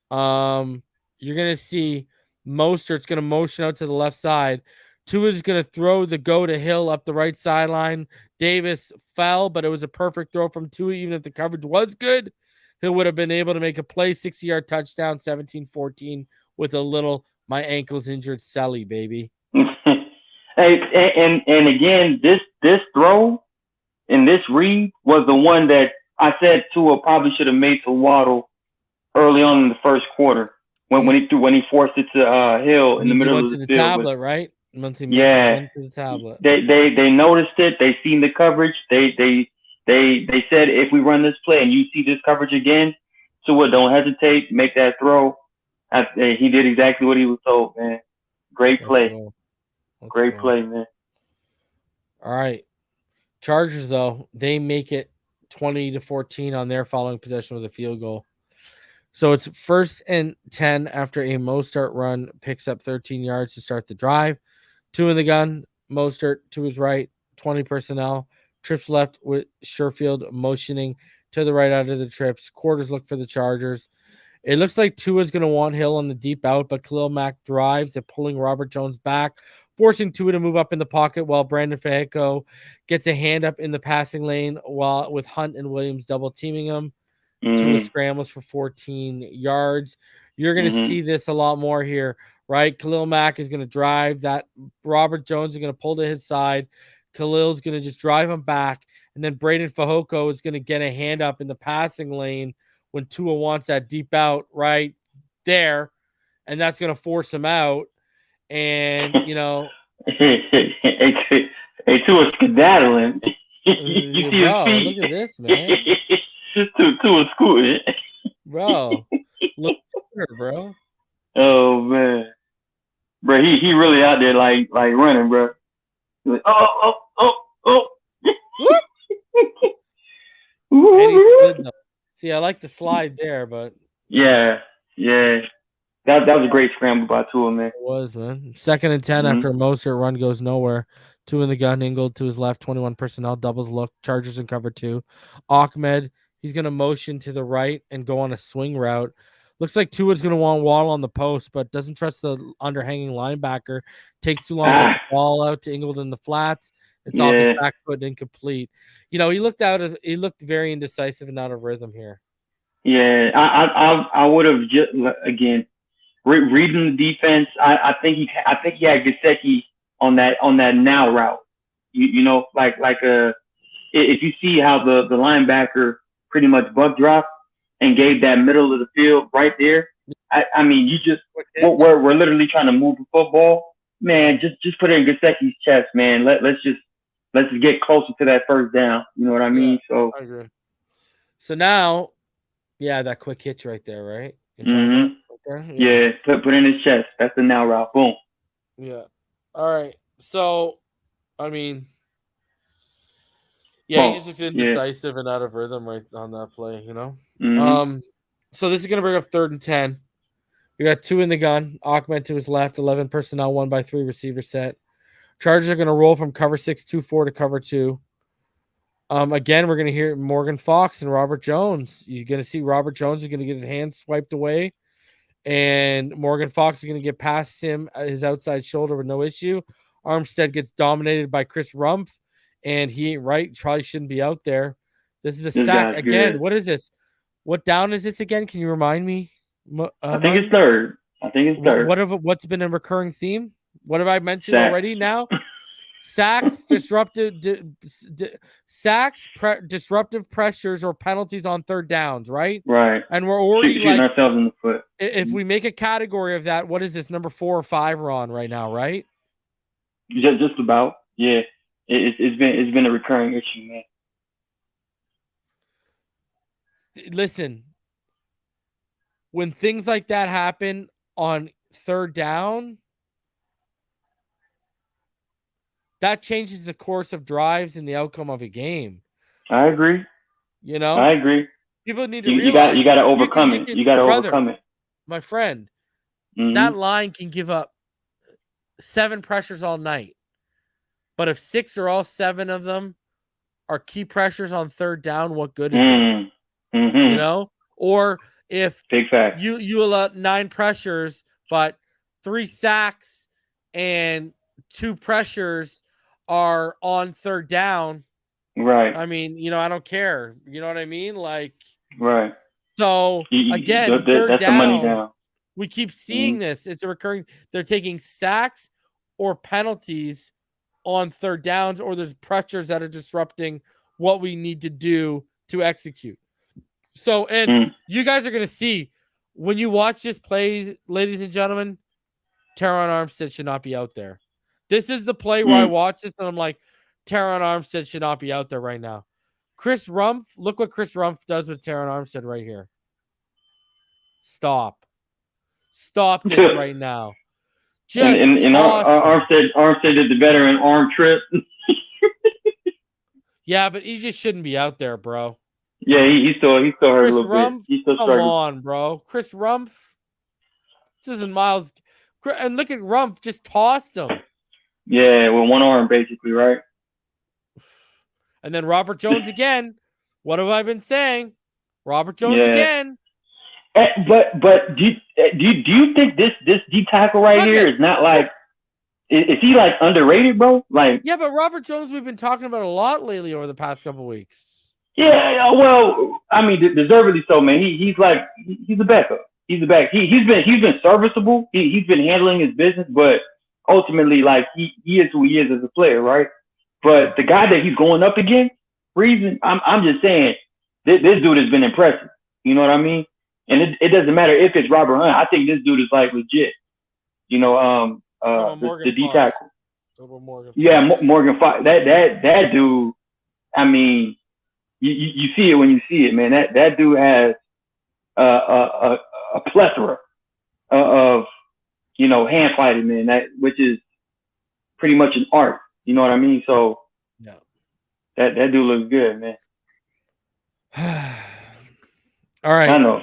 You're gonna see Mostert's gonna motion out to the left side. Tua's gonna throw the go to Hill up the right sideline. Davis fell, but it was a perfect throw from Tua. Even if the coverage was good, Hill would have been able to make a play. 60-yard touchdown, 17-14 with a little my ankle's injured Selly, baby. Hey, and again, this throw and this read was the one that I said Tua probably should have made to Waddle early on in the first quarter when he forced it to Hill in the middle of the field. Tablet, right? Yeah, to the tablet. They noticed it. They seen the coverage. They said, if we run this play and you see this coverage again, Tua, don't hesitate, make that throw. He did exactly what he was told, man. Great play. Great play, man. All right. Chargers, though, they make it 20-14 on their following possession with a field goal. So it's 1st and 10 after a Mostert run picks up 13 yards to start the drive. 2 in the gun, Mostert to his right, 20 personnel, trips left with Sherfield motioning to the right out of the trips. Quarters look for the Chargers. It looks like Tua's going to want Hill on the deep out, but Khalil Mack drives at pulling Robert Jones back, forcing Tua to move up in the pocket while Brandon Fehoko gets a hand up in the passing lane with Hunt and Williams double teaming him. Tua scrambles for 14 yards. You're going to see this a lot more here, right? Khalil Mack is going to drive that. Robert Jones is going to pull to his side. Khalil's going to just drive him back. And then Brandon Fehoko is going to get a hand up in the passing lane when Tua wants that deep out right there. And that's going to force him out. And, Hey, Tua skedaddling. You see bro, his feet? look at this, man. Tua scooting. Bro, look here, bro. Oh man, bro, he really out there like running, bro. Like, oh. And he slid though. See, I like the slide there, but yeah. That was a great scramble by Tua, man. it was, man. 2nd and 10 after a Mostert run goes nowhere. 2 in the gun, Ingold to his left, 21 personnel, doubles look, Chargers in cover 2. Ahmed, he's going to motion to the right and go on a swing route. Looks like Tua's going to want Waddle on the post, but doesn't trust the underhanging linebacker. Takes too long to get the ball out to Ingold in the flats. It's off his back foot and incomplete. He looked very indecisive and out of rhythm here. Yeah, I would have just again reading the defense. I think he had Gesicki on that now route. You know, like if you see how the linebacker pretty much buck dropped and gave that middle of the field right there. I mean, we're literally trying to move the football, man. Just put it in Gesicki's chest, man. Let's just get closer to that first down. You know what I mean? Yeah, so I agree. So now, that quick hitch right there, right? Mm-hmm. Okay. Yeah, put in his chest. That's the now route. Boom. Yeah. All right. So, I mean, he just looks indecisive and out of rhythm right on that play, you know? Mm-hmm. So this is going to bring up 3rd and 10. We got 2 in the gun. Ahmed to his left, 11 personnel, 1-by-3 receiver set. Chargers are going to roll from cover 6-2-4 to cover 2. Again, we're going to hear Morgan Fox and Robert Jones. You're going to see Robert Jones is going to get his hand swiped away, and Morgan Fox is going to get past him his outside shoulder with no issue. Armstead gets dominated by Chris Rumpf, and he ain't right. Probably shouldn't be out there. This is a sack again. Good. What is this? What down is this again? Can you remind me? I think it's third. What's been a recurring theme? What have I mentioned already now? Sacks, disruptive pressures or penalties on 3rd downs, right? Right. And we're already shooting ourselves in the foot. If we make a category of that, what is this, number 4 or 5 we're on right now, right? Just about. Yeah. It's been a recurring issue, man. Listen, when things like that happen on 3rd down, that changes the course of drives and the outcome of a game. I agree. You know? I agree. People need to realize you got to overcome it. You got to overcome it. My friend, that line can give up 7 pressures all night. But if 6 or all 7 of them are key pressures on 3rd down, what good is it? Mm-hmm. You know? Or if big fact. You allow 9 pressures, but 3 sacks and 2 pressures are on 3rd down. Right. I mean, I don't care. You know what I mean? Like, right. So again, that's 3rd down, the money down. We keep seeing this. It's a recurring. They're taking sacks or penalties on 3rd downs, or there's pressures that are disrupting what we need to do to execute. So, and you guys are going to see when you watch this play, ladies and gentlemen, Teron Armstead should not be out there. This is the play where I watch this and I'm like, Teron Armstead should not be out there right now. Chris Rumpf, look what Chris Rumpf does with Teron Armstead right here. Stop this right now. Just and Armstead did the veteran arm trip. Yeah, but he just shouldn't be out there, bro. Yeah, he still hurt Chris a little Rumpf, bit. He still come on, bro. Chris Rumpf. This isn't Miles. And look at Rumpf, just tossed him. Yeah, with one arm, basically, right? And then Robert Jones again. What have I been saying? Robert Jones again. But do you think this D tackle here is not like? Is he like underrated, bro? Like, yeah, but Robert Jones we've been talking about a lot lately over the past couple weeks. Yeah, well, I mean, deservedly so, man. He's a backup. He's a back. He's been serviceable. He's been handling his business, but ultimately, like he is who he is as a player, right? But the guy that he's going up against, I'm just saying, this dude has been impressive. You know what I mean? And it doesn't matter if it's Robert Hunt. I think this dude is like legit. You know, the D tackle. Morgan. Yeah, Morgan Fox. That dude. I mean, you see it when you see it, man. That dude has a plethora of hand fighting, man. Which is pretty much an art. You know what I mean? So yeah, that dude looks good, man. All right. I know.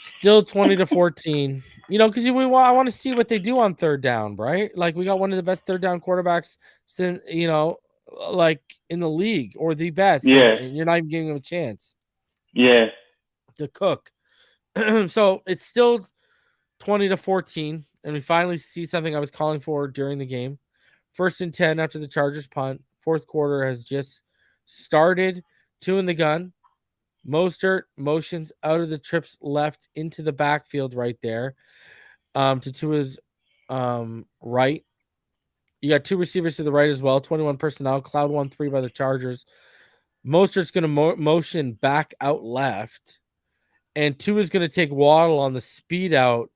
Still 20-14. Because I want to see what they do on third down, right? Like we got one of the best third down quarterbacks since like in the league, or the best. Yeah. And you're not even giving him a chance. Yeah. To cook. So it's still 20-14, and we finally see something I was calling for during the game. 1st and 10 after the Chargers punt. Fourth quarter has just started. 2 in the gun. Mostert motions out of the trips left into the backfield right there. To Tua's right. You got 2 receivers to the right as well. 21 personnel. Cloud 1-3 by the Chargers. Mostert's going to motion back out left. And Tua's going to take Waddle on the speed out,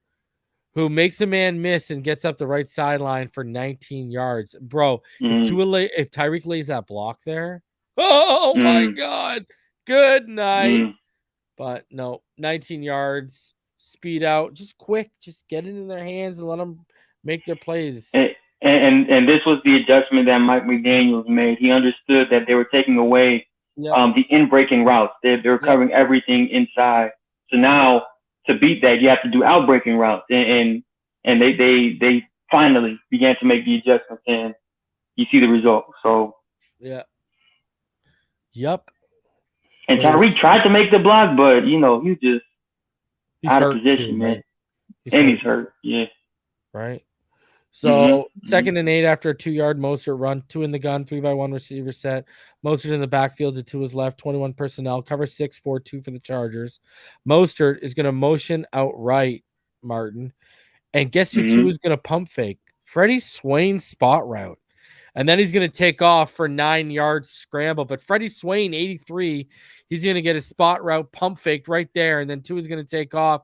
who makes a man miss and gets up the right sideline for 19 yards. Bro, if Tyreek lays that block there, oh my God. Good night. But no, 19 yards, speed out, just quick, just get it in their hands and let them make their plays. And this was the adjustment that Mike McDaniel made. He understood that they were taking away the in-breaking routes. They were covering everything inside. So now to beat that, you have to do out-breaking routes. And they finally began to make the adjustments, and you see the result. So yeah. Yep. And Tyreek tried to make the block, but he's out of position, too, man. Right? He's hurt. Yeah. Right. So 2nd and 8 after a 2-yard Mostert run, 2 in the gun, 3-by-1 receiver set. Mostert in the backfield to his left, 21 personnel, cover 6, 4-2 for the Chargers. Mostert is going to motion outright, Martin. And guess who Tua is going to pump fake? Freddie Swain's spot route. And then he's going to take off for 9 yards scramble. But Freddie Swain, 83, he's going to get a spot route pump faked right there. And then Tua is going to take off.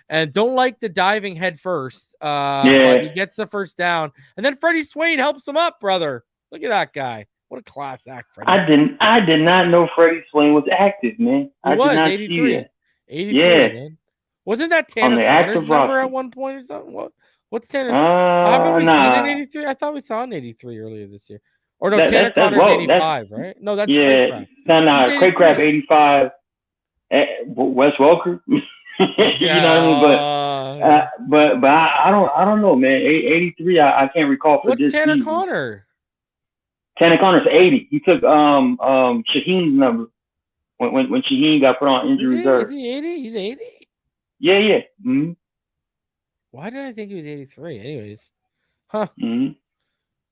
And don't like the diving head first. But he gets the first down. And then Freddie Swain helps him up, brother. Look at that guy. What a class act, Freddie. I did not know Freddie Swain was active, man. He was, did not 83. See that. 83, man. Wasn't that Tanner Connor's number at one point or something? What's Tanner's? Haven't we seen an 83? I thought we saw an 83 earlier this year. Or no, Tanner Connor's 85, right? No, that's Craycraft. No, Craycraft 85. Wes Welker. You know what I mean? But I don't know, man. 83, I can't recall for what's this Tanner season. Connor? Tanner Connor's 80. He took Shaheen's number when Shaheen got put on injury reserve. Is he 80? He's 80? Yeah. Mm-hmm. Why did I think he was 83? Anyways. Huh. Mm-hmm.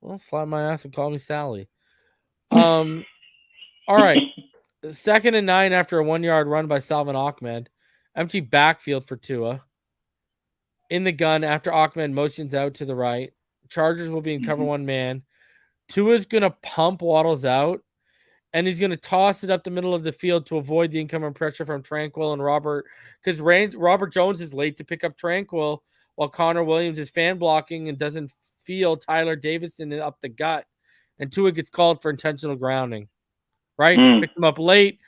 Well, slap my ass and call me Sally. All right. 2nd and 9 after a 1-yard run by Salvin Ahmed. Empty backfield for Tua. In the gun after Ahmed motions out to the right. Chargers will be in cover 1 man. Tua's going to pump Waddles out, and he's going to toss it up the middle of the field to avoid the incoming pressure from Tranquil and Robert, because Robert Jones is late to pick up Tranquil while Connor Williams is fan blocking and doesn't feel Tyler Davison up the gut, and Tua gets called for intentional grounding. Right? Picked him up late,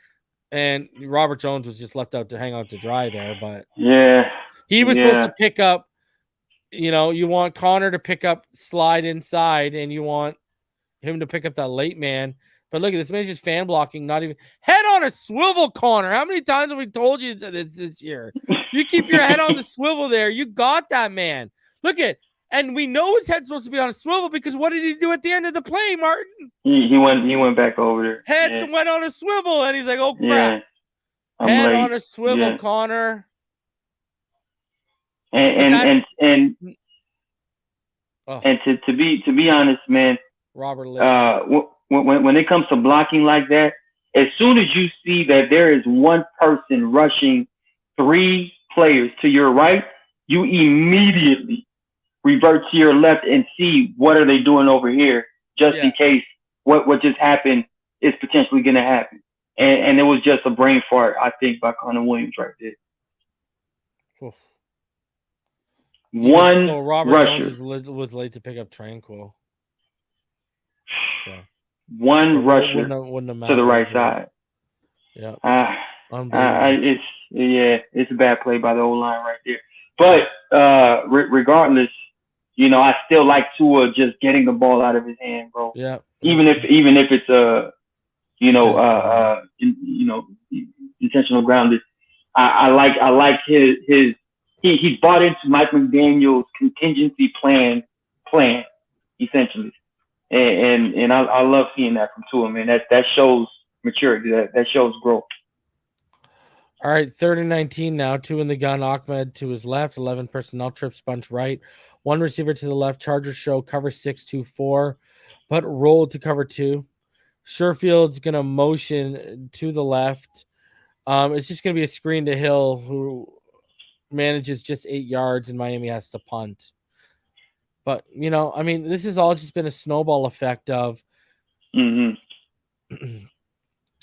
and Robert Jones was just left out to hang out to dry there, but he was supposed to pick up, you want Connor to pick up slide inside, and you want him to pick up that late man. But look at this man's just fan blocking, not even head on a swivel, Connor. How many times have we told you this year? You keep your head on the swivel there. You got that, man. Look at, and we know his head's supposed to be on a swivel because what did he do at the end of the play, Martin? He went back over there. Head went on a swivel, and he's like, oh crap. Head on a swivel, Connor. And to be honest, man, Robert when it comes to blocking like that, as soon as you see that there is one person rushing 3 players to your right, you immediately revert to your left and see what are they doing over here, just in case what just happened is potentially going to happen. And it was just a brain fart, I think, by Connor Williams right there. Oof. One Robert rusher Jones was late to pick up Tranquil. So One rusher wouldn't to the right side. Yeah. It's a bad play by the O-line right there. But regardless, I still like Tua just getting the ball out of his hand, bro. Yeah. Even if it's intentional grounded. I like his he's bought into Mike McDaniel's contingency plan essentially, and I love seeing that from Tua, man. That shows maturity. That shows growth. All right, 3rd and 19 now. 2 in the gun. Ahmed to his left. 11 personnel. Trips bunch right. 1 receiver to the left. Chargers show cover 6-2-4, but roll to cover 2. Sherfield's gonna motion to the left. It's just gonna be a screen to Hill, who manages just 8 yards, and Miami has to punt. But this has all just been a snowball effect of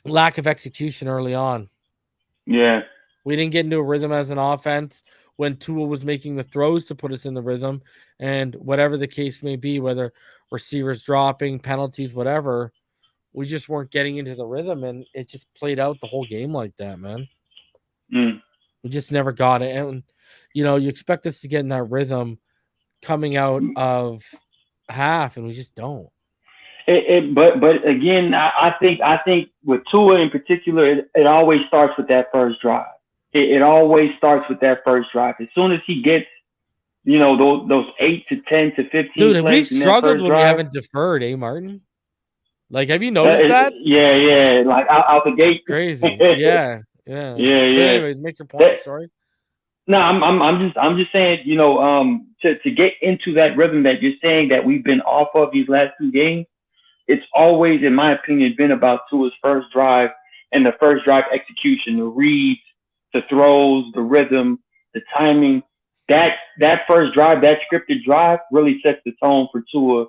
lack of execution early on. Yeah. We didn't get into a rhythm as an offense when Tua was making the throws to put us in the rhythm, and whatever the case may be, whether receivers dropping, penalties, whatever, we just weren't getting into the rhythm, and it just played out the whole game like that, man. We just never got it. And, you expect us to get in that rhythm coming out of half, and we just don't. But again, I think with Tua in particular, it always starts with that first drive. It always starts with that first drive. As soon as he gets, those 8 to 10 to 15 Dude, plays we struggled when we haven't deferred, Martin? Like, have you noticed that? Yeah. Like out the gate. Crazy. Yeah. Anyways, make your point. Sorry. No, I'm just saying, to get into that rhythm that you're saying that we've been off of these last 2 games, it's always, in my opinion, been about Tua's first drive and the first drive execution, the reads, the throws, the rhythm, the timing. That first drive, that scripted drive, really sets the tone for Tua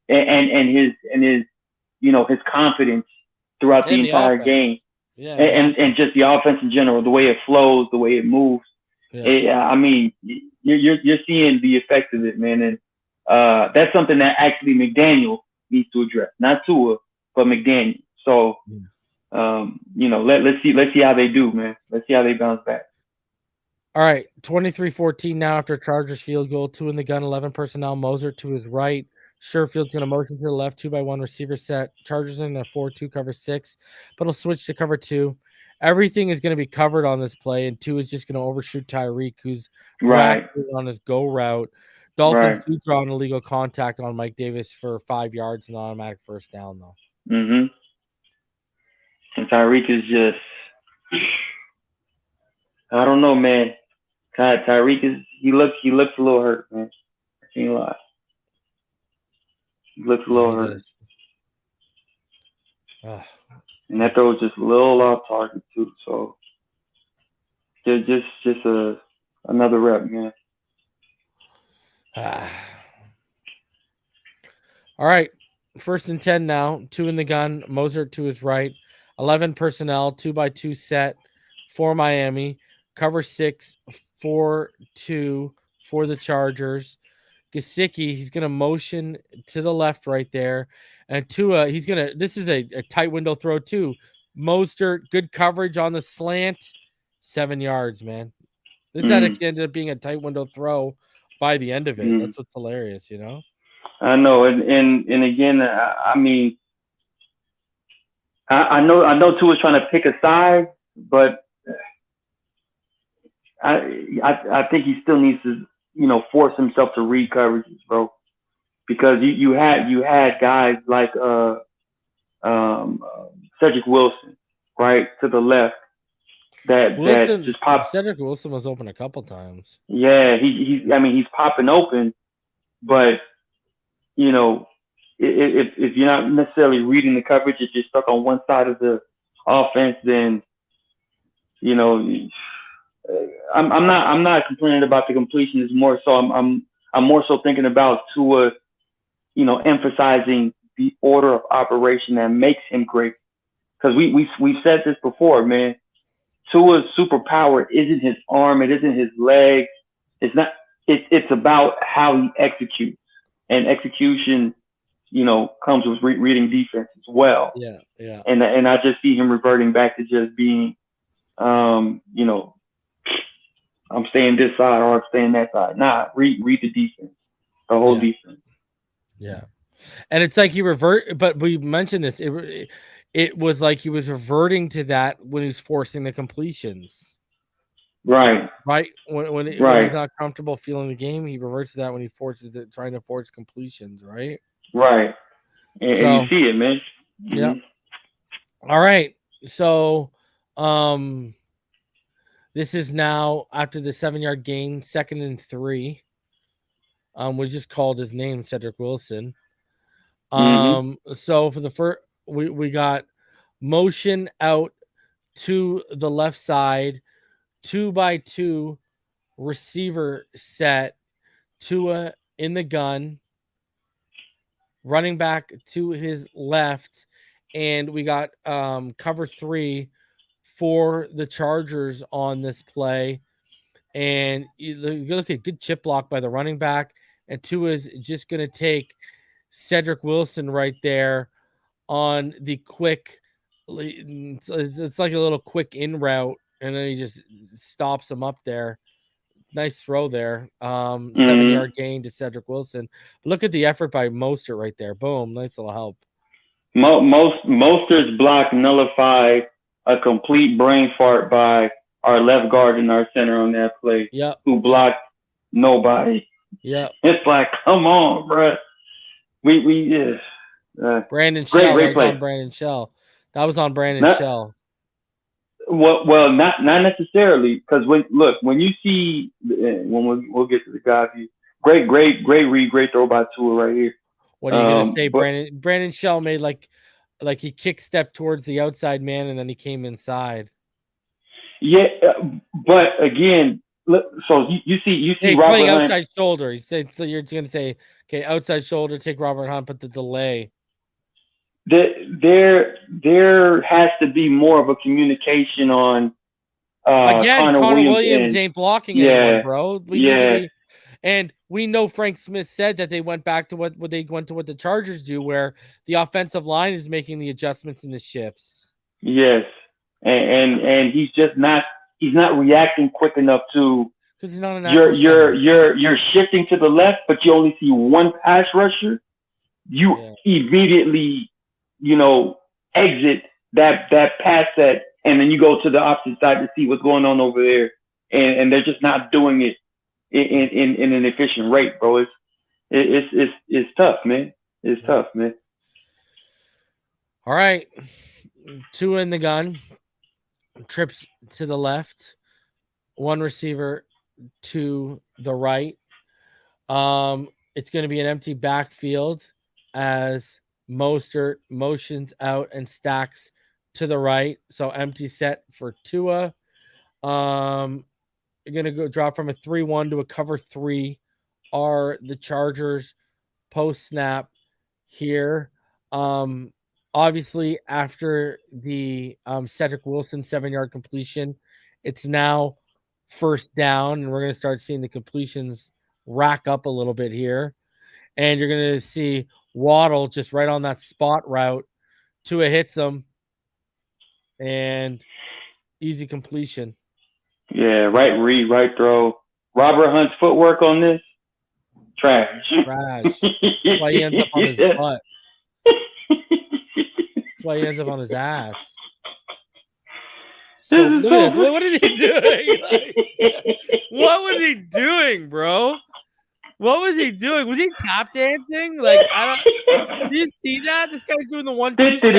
and his his confidence throughout the entire game. Yeah, and just the offense in general, the way it flows, the way it moves. Yeah. You're seeing the effects of it, man, and that's something that actually McDaniel needs to address, not Tua, but McDaniel. So, let's see how they do, man. Let's see how they bounce back. All right, 23-14 now after Chargers field goal. 2 in the gun, 11 personnel. Moser to his right. Sherfield's going to motion to the left, 2-by-1 receiver set. Chargers in a 4-2 cover 6, but he'll switch to cover 2. Everything is going to be covered on this play, and 2 is just going to overshoot Tyreek, who's right on his go route. Dolphins do draw an illegal contact on Mike Davis for 5 yards and automatic first down, though. And Tyreek is just, I don't know, man. Tyreek he looks a little hurt, man. I can't lie. He looks a little hurt. And that throw was just a little off target too. So just another rep, man. All right, 1st and 10 now. 2 in the gun. Moser to his right. 11 personnel. 2-by-2 set for Miami. Cover 6, 4-2 for the Chargers. Gesicki, he's going to motion to the left right there. And Tua, this is a tight window throw too. Mostert, good coverage on the slant. 7 yards, man. This ended up being a tight window throw by the end of it. That's what's hilarious, I know. And again, I know Tua's trying to pick a side, but I think he still needs to, force himself to read coverages, bro. Because you had guys like Cedric Wilson, right, to the left, that just popped. Cedric Wilson was open a couple times. Yeah, he's popping open, but if you're not necessarily reading the coverage, if you're stuck on one side of the offense, then I'm not complaining about the completion. It's more so I'm more so thinking about Tua, emphasizing the order of operation that makes him great. Because we've said this before, man. Tua's superpower isn't his arm, it isn't his legs. It's not. It's about how he executes, and execution comes with reading defense as well. Yeah, yeah. And I just see him reverting back to just being, I'm staying this side or I'm staying that side. Nah, read the defense, the whole defense. Yeah. And it's like but we mentioned this. It was like he was reverting to that when he's forcing the completions. Right. When he's not comfortable feeling the game, he reverts to that when he forces it, trying to force completions. Right. Right. And you see it, man. Mm-hmm. Yeah. All right. So, this is now after the 7-yard gain, 2nd and 3. We just called his name, Cedric Wilson. So for the first, we got motion out to the left side, 2x2 receiver set, Tua in the gun, running back to his left, and we got cover 3 for the Chargers on this play. And you look at good chip block by the running back, and Tua's just going to take Cedric Wilson right there on the quick. It's like a little quick in route, and then he just stops him up there. Nice throw there. 7-yard gain to Cedric Wilson. Look at the effort by Mostert right there. Boom. Nice little help. Mostert's block nullified a complete brain fart by our left guard and our center on that play. Yeah. Who blocked nobody. Yeah. It's like, come on, bro. Brandon Shell. Great play. Brandon Shell. That was on Brandon Shell. Well, not necessarily, because when you see we'll get to the guy view. Great read, great throw by Tua right here. What are you gonna say, Brandon? Brandon Shell made like he kick stepped towards the outside man and then he came inside. Yeah, but again, so you see he's Robert playing Hunt. Outside shoulder. He said, so you're gonna say, okay, outside shoulder, take Robert Hunt, but the delay. There has to be more of a communication on again. Connor Williams ain't blocking anyone, bro. And we know Frank Smith said that they went back to what the Chargers do, where the offensive line is making the adjustments and the shifts. Yes, and he's just not reacting quick enough to, because he's not an natural you're shifting to the left, but you only see one pass rusher. You immediately exit that pass set, and then you go to the opposite side to see what's going on over there, and they're just not doing it in an efficient rate, bro. It's tough, man. It's tough, man. All right, Tua in the gun, trips to the left, one receiver to the right. It's going to be an empty backfield as Mostert motions out and stacks to the right. So empty set for Tua. You're going to go drop from a 3-1 to a cover 3 are the Chargers post snap here. Obviously after the Cedric Wilson 7-yard completion, it's now first down, and we're going to start seeing the completions rack up a little bit here. And you're going to see Waddle just right on that spot route. Tua hits him, and easy completion. Yeah, right read, right throw. Robert Hunt's footwork on this, trash. That's why he ends up on his butt. That's why he ends up on his ass. So look at this. What is he doing? What was he doing, bro? What was he doing? Was he tap dancing? Like, did you see that? This guy's doing the 1-2 step.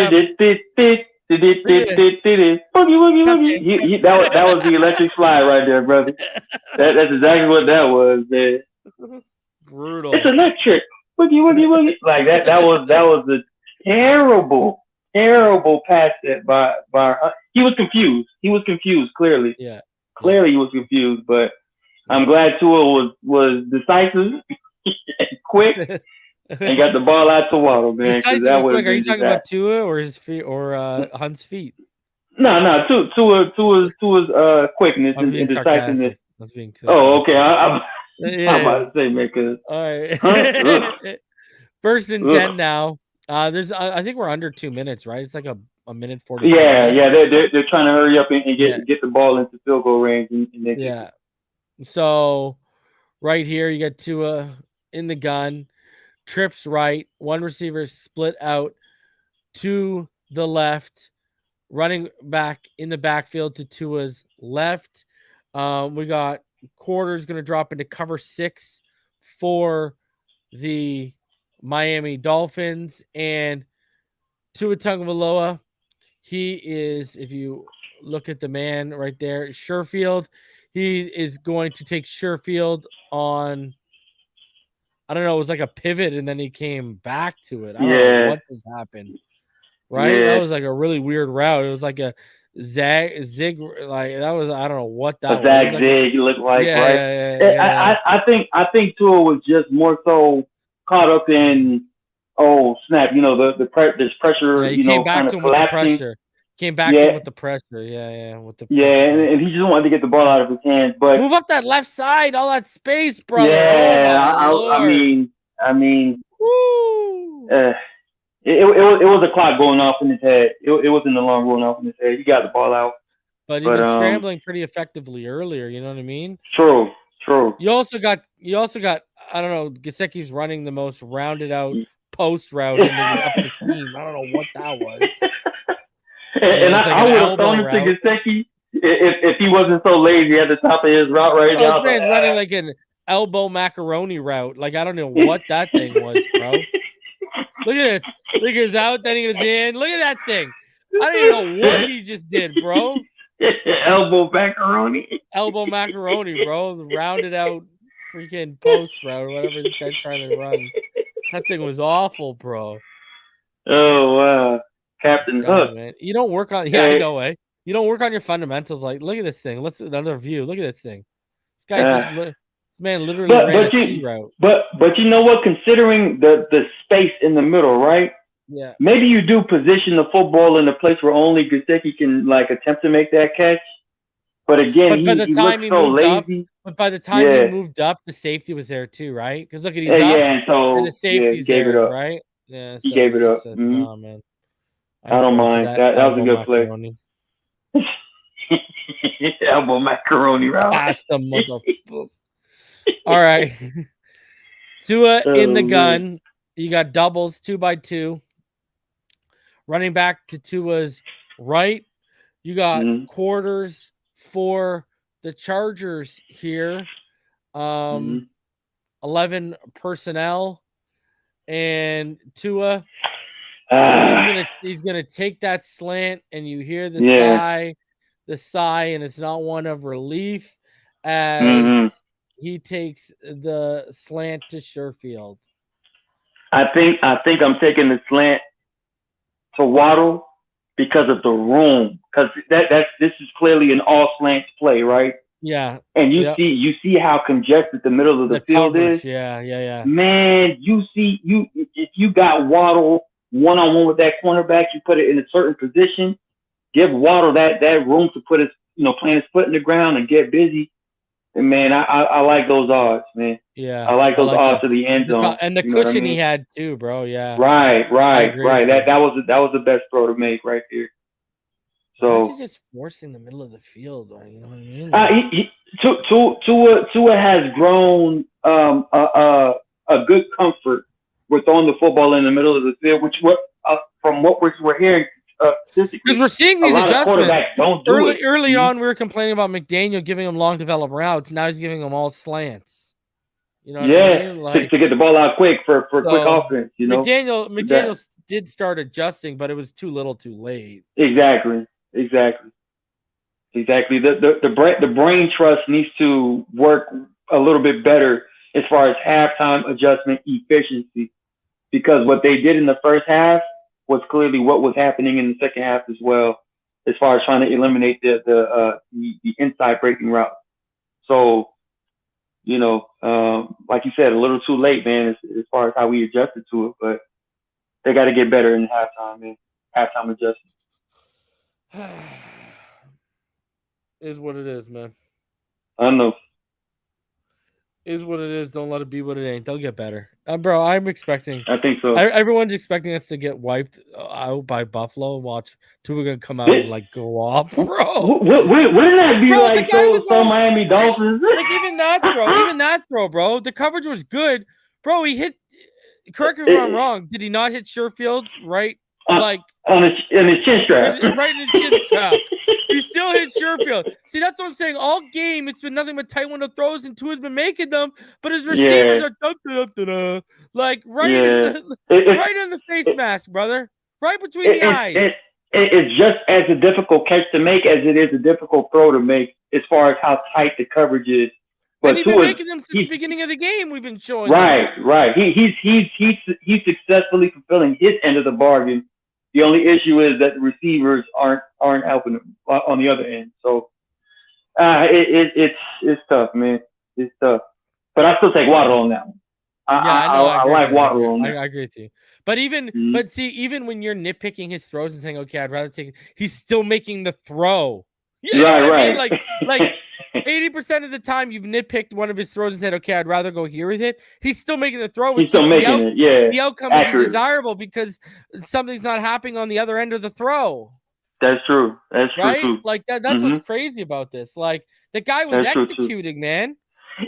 That was the electric slide right there, brother. That's exactly what that was, man. Brutal. It's electric. Boogie. Like that was a terrible pass set by he was confused. Clearly. Yeah. Clearly he was confused, but I'm glad Tua was decisive and quick and got the ball out to Waddle, man. Decisive that and was quick. Are you talking about Tua or his feet or Hunt's feet? No. Tua's quickness and decisiveness. Oh, okay. I'm about to say, man, because all right. First and Ugh. 10 now. I think we're under 2 minutes, right? It's like a minute 42. Yeah, they're trying to hurry up and get the ball into field goal range. And they yeah. So right here, you got Tua in the gun, trips right, one receiver split out to the left, running back in the backfield to Tua's left. We got quarters going to drop into cover 6 for the Miami Dolphins, and Tua Tagovailoa, he is, if you look at the man right there, Sherfield, he is going to take Sherfield on, I don't know, it was like a pivot, and then he came back to it. I don't know what just happened, right? Yeah. That was like a really weird route. It was like a zig, like that was, I don't know what that was. A zig looked like, right? Yeah. I think Tua was just more so caught up in, oh snap, there's pressure, he came back kind to of him with the collapsing. pressure. Came back to him with the pressure. With the pressure. And he just wanted to get the ball out of his hands. But move up that left side, all that space, brother. Yeah, oh my Lord. I mean, woo. It was a clock going off in his head. It wasn't a long going off in his head. He got the ball out. But he was scrambling pretty effectively earlier. You know what I mean? True. You also got. I don't know. Gesicki's running the most rounded out post route in the scheme. I don't know what that was. And I would have thrown it to Gesicki if he wasn't so lazy at the top of his route right now. This man's running like an elbow macaroni route. Like I don't know what that thing was, bro. Look at this. Look at his out, then he was in. Look at that thing. I don't even know what he just did, bro. Elbow macaroni, bro. The rounded out freaking post route or whatever this guy's trying to run. That thing was awful, bro. Oh wow, Captain Hook. Man. You don't work on. Yeah, I know, eh? You don't work on your fundamentals. Like, look at this thing. Let's another view. Look at this thing. This guy this man literally ran a C route. But you know what? Considering the space in the middle, right? Yeah. Maybe you do position the football in a place where only Gesicki can attempt to make that catch. But again, he looked so lazy. But by the time he moved up, the safety was there too, right? Because look at he's up, and so and the safety's gave there, it up. right? Yeah, he gave it up. Oh man, I don't mind. That was a good play. Elbow macaroni route. Pasta motherfucker. All right. Tua in the gun. You got doubles 2x2. Running back to Tua's right. You got quarters for the Chargers here. 11 personnel. And Tua, he's gonna take that slant, and you hear the sigh, and it's not one of relief as he takes the slant to Sherfield. I think I'm taking the slant to Waddle because of the room. Because this is clearly an all slants play, right? Yeah. And you see how congested the middle of the field coverage is. Yeah. Man, if you got Waddle one-on-one with that cornerback, you put it in a certain position, give Waddle that room to put his, plant his foot in the ground and get busy. And man, I like those odds, man. Yeah. I like those odds to the end zone. And the cushion he had too, bro. Yeah. Right. That was the best throw to make right there. So he's just forcing the middle of the field, you know what I mean? Tua has grown a good comfort with throwing the football in the middle of the field, which from what we're hearing, because we're seeing these adjustments. Don't do early on, we were complaining about McDaniel giving them long developed routes. Now he's giving them all slants. You know what I mean? To get the ball out quick for quick offense. McDaniel did start adjusting, but it was too little, too late. Exactly. The brain trust needs to work a little bit better as far as halftime adjustment efficiency, because what they did in the first half was clearly what was happening in the second half as well, as far as trying to eliminate the inside breaking route. So, like you said, a little too late, man, as far as how we adjusted to it, but they got to get better in halftime, man. Halftime adjustment. Is what it is, man. I know. Is what it is. Don't let it be what it ain't. They'll get better. Bro, I'm expecting. I think so. Everyone's expecting us to get wiped out by Buffalo. Watch Tua gonna come out and like go off, bro. Wouldn't that be Bro, like so Miami Dolphins? Like even that throw, bro. The coverage was good, bro. He hit. Correct me if I'm wrong. Did he not hit Sherfield right? Like on his chin strap, right in his chin strap. He still hit Sherfield. See, that's what I'm saying. All game, it's been nothing but tight window throws, and Tua's been making them. But his receivers are like right in the face mask, brother. Right between the eyes. It's just as a difficult catch to make as it is a difficult throw to make, as far as how tight the coverage is. But and he's been making them since the beginning of the game. We've been showing. Right. He's successfully fulfilling his end of the bargain. The only issue is that the receivers aren't helping him on the other end. So it's tough, man. It's tough. But I still take Waddle on that one. I like Waddle on that. I agree with you. But even when you're nitpicking his throws and saying, okay, I'd rather take it, he's still making the throw. You know what I mean? Like 80% of the time you've nitpicked one of his throws and said, okay, I'd rather go here with it. He's still making the throw. He's still making it, yeah. The outcome is undesirable because something's not happening on the other end of the throw. That's true. That's right? True. Like that's what's crazy about this. Like the guy was executing, man.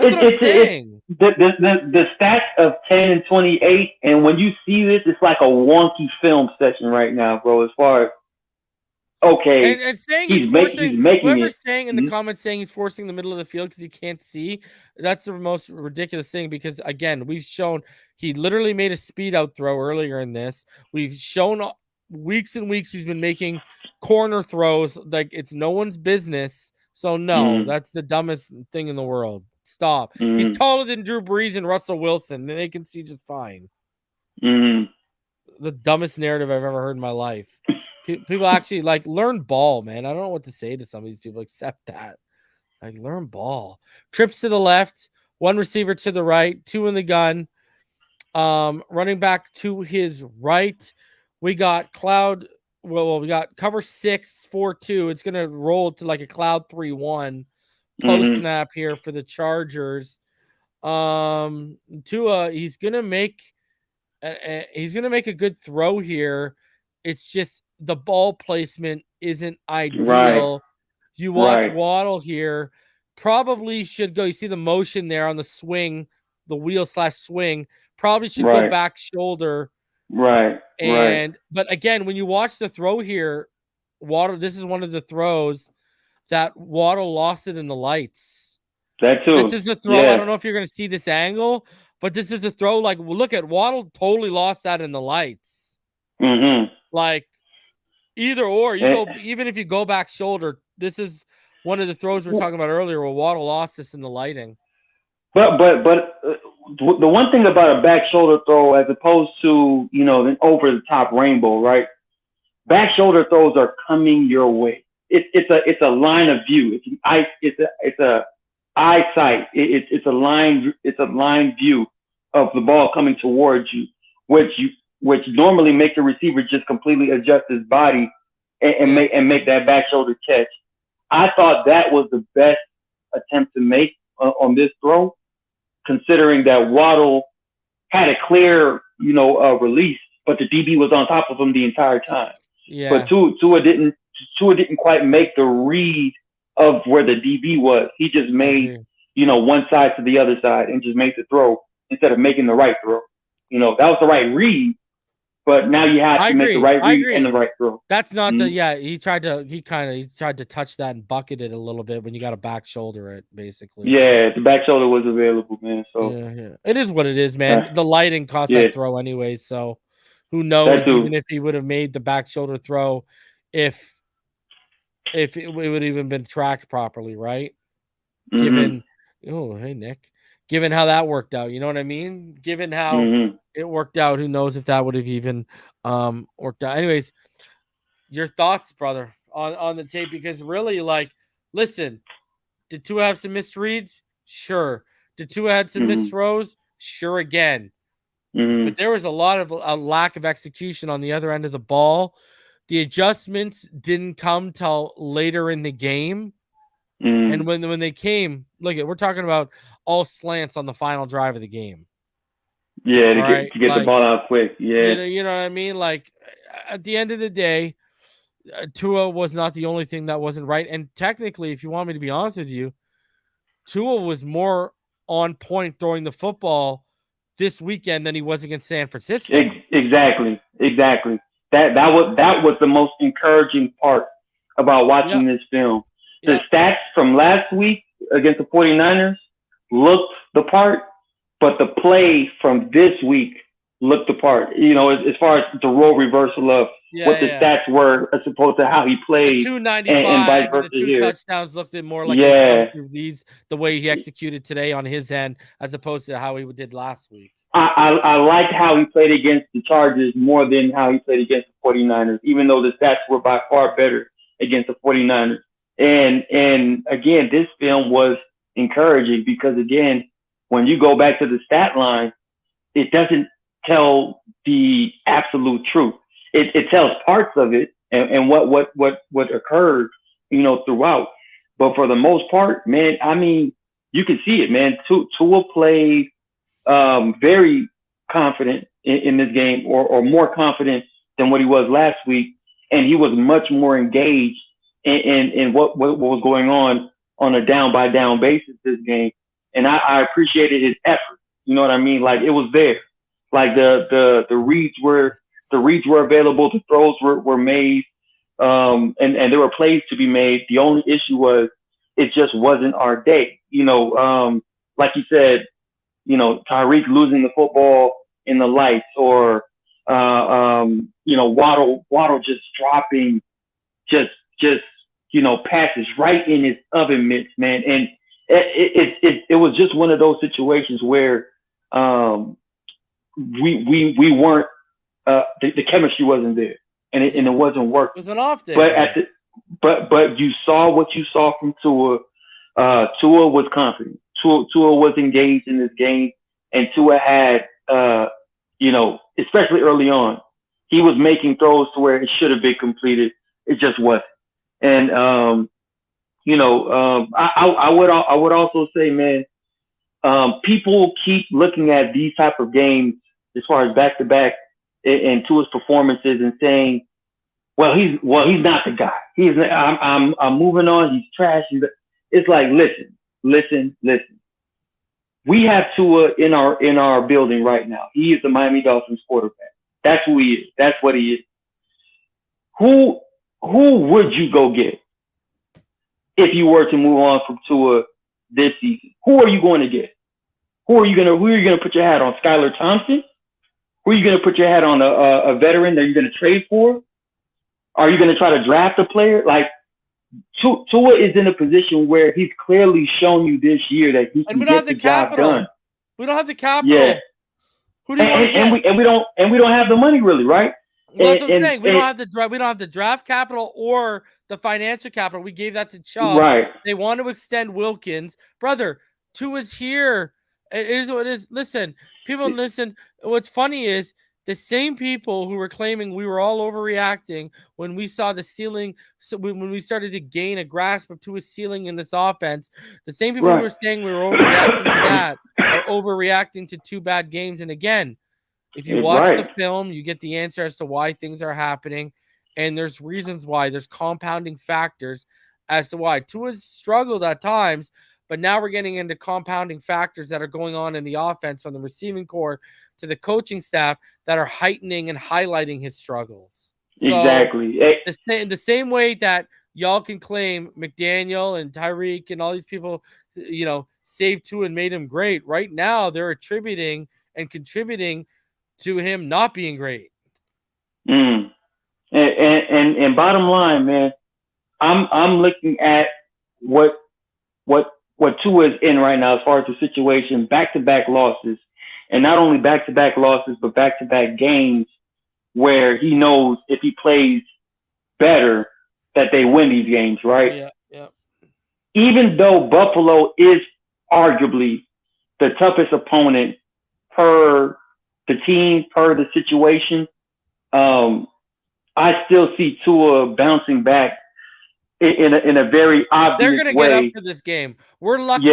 That's what I'm saying. The stats of 10 and 28, and when you see this, it's like a wonky film session right now, bro. As far as and saying he's making it. Saying in the comments saying he's forcing the middle of the field because he can't see, that's the most ridiculous thing. Because again, we've shown he literally made a speed out throw earlier in this. We've shown weeks and weeks he's been making corner throws like it's no one's business. So no, that's the dumbest thing in the world. Stop. He's taller than Drew Brees and Russell Wilson, and they can see just fine. The dumbest narrative I've ever heard in my life. People actually like learn ball, man. I don't know what to say to some of these people except that. Like learn ball. Trips to the left, one receiver to the right, two in the gun. Running back to his right. We got cloud. Well, we got cover 6-4-2. It's gonna roll to like a cloud 3-1 post snap here for the Chargers. Tua, he's gonna make a good throw here. It's just the ball placement isn't ideal. Right. You watch Waddle here, probably should go. You see the motion there on the swing, the wheel/swing. Probably should go back shoulder. Right. But again, when you watch the throw here, Waddle, this is one of the throws that Waddle lost it in the lights. That too. This is a throw. I don't know if you're going to see this angle, but this is a throw. Like, look at Waddle totally lost that in the lights. Like, either or, even if you go back shoulder, this is one of the throws we were talking about earlier where Waddle lost this in the lighting. But the one thing about a back shoulder throw, as opposed to an over the top rainbow, right? Back shoulder throws are coming your way. It's a line of view. It's a eyesight. It's a line view of the ball coming towards you, which normally make the receiver just completely adjust his body and make that back shoulder catch. I thought that was the best attempt to make on this throw, considering that Waddle had a clear, release, but the DB was on top of him the entire time. Yeah. But Tua didn't quite make the read of where the DB was. He just made, one side to the other side and just made the throw instead of making the right throw. That was the right read, but now you have to make the right read and the right throw. That's not he tried to touch that and bucket it a little bit when you got a back shoulder it, basically. Yeah, the back shoulder was available, man. So yeah. It is what it is, man. The lighting cost that throw anyway, so who knows even if he would have made the back shoulder throw if it would even been tracked properly, right? Given given how that worked out, you know what I mean? Given how it worked out, who knows if that would have even worked out. Anyways, your thoughts, brother, on the tape, because really, like, listen, did Tua have some misreads? Sure. Did Tua have some missed throws? Sure again. But there was a lack of execution on the other end of the ball. The adjustments didn't come till later in the game. And when they came, we're talking about all slants on the final drive of the game. Yeah, to get like, the ball out quick. Yeah. You know what I mean? Like, at the end of the day, Tua was not the only thing that wasn't right. And technically, if you want me to be honest with you, Tua was more on point throwing the football this weekend than he was against San Francisco. Exactly. That was the most encouraging part about watching this film. The stats from last week against the 49ers looked the part, but the play from this week looked the part. You know, as far as the role reversal of what the stats were as opposed to how he played, the 295 and vice versa the two here. touchdowns looked more like the way he executed today on his end as opposed to how he did last week. I liked how he played against the Chargers more than how he played against the 49ers, even though the stats were by far better against the 49ers. And again, this film was encouraging because, again, when you go back to the stat line, it doesn't tell the absolute truth. It tells parts of it and what occurred, you know, throughout. But for the most part, man, I mean, you can see it, man. Tua played very confident in this game, or more confident than what he was last week, and he was much more engaged in what was going on a down by down basis this game, and I appreciated his effort. You know what I mean? Like, it was there. Like the reads were available, the throws were made, and there were plays to be made. The only issue was it just wasn't our day. You know, like you said, you know, Tyreek losing the football in the lights, or you know, Waddle just dropping just you know, passes right in his oven mitts, man. And it was just one of those situations where we weren't the chemistry wasn't there, and it wasn't working. It was an off day. But you saw what you saw from Tua. Tua was confident. Tua was engaged in this game, and Tua had, you know, especially early on, he was making throws to where it should have been completed. It just wasn't. And you know, I would also say, man, people keep looking at these type of games as far as back to back and Tua's performances and saying, well, he's not the guy. I'm moving on. He's trash. It's like, listen. We have Tua in our building right now. He is the Miami Dolphins quarterback. That's who he is. That's what he is. Who would you go get if you were to move on from Tua this season? Who are you going to get? Who are you gonna put your hat on? Skylar Thompson? Who are you gonna put your hat on? A veteran that you're gonna trade for? Are you gonna try to draft a player? Like, Tua is in a position where he's clearly shown you this year that he can get the job done. We don't have the capital. Yeah. Who do you want to get? And we don't have the money really, right? Well, that's what I'm saying. We don't have the draft capital or the financial capital. We gave that to Chubb. Right. They want to extend Wilkins. Brother, Tua's here. It is what it is. Listen, people listen. What's funny is the same people who were claiming we were all overreacting when we saw the ceiling, so when we started to gain a grasp of Tua's ceiling in this offense, the same people who were saying we were overreacting to that are overreacting to 2 bad games. And again, if you watch the film, you get the answer as to why things are happening. And there's reasons why. There's compounding factors as to why. Tua's struggled at times, but now we're getting into compounding factors that are going on in the offense, from the receiving core to the coaching staff, that are heightening and highlighting his struggles. Exactly. So, the same way that y'all can claim McDaniel and Tyreek and all these people, you know, saved Tua and made him great. Right now, they're attributing and contributing to him not being great. And bottom line, man, I'm looking at what Tua is in right now as far as the situation, back-to-back losses, and not only back-to-back losses, but back-to-back games where he knows if he plays better that they win these games, right? Yeah. Even though Buffalo is arguably the toughest opponent per the team, per the situation, I still see Tua bouncing back in a very obvious way. They're going to get up for this game. We're lucky.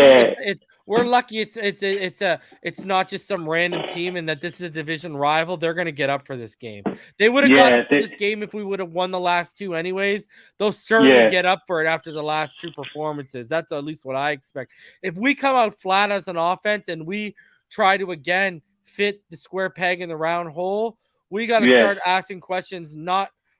we're lucky it's not just some random team and that this is a division rival. They're going to get up for this game. They would have got up for this game if we would have won the last two anyways. They'll certainly get up for it after the last two performances. That's at least what I expect. If we come out flat as an offense and we try to again fit the square peg in the round hole, we got to start asking questions.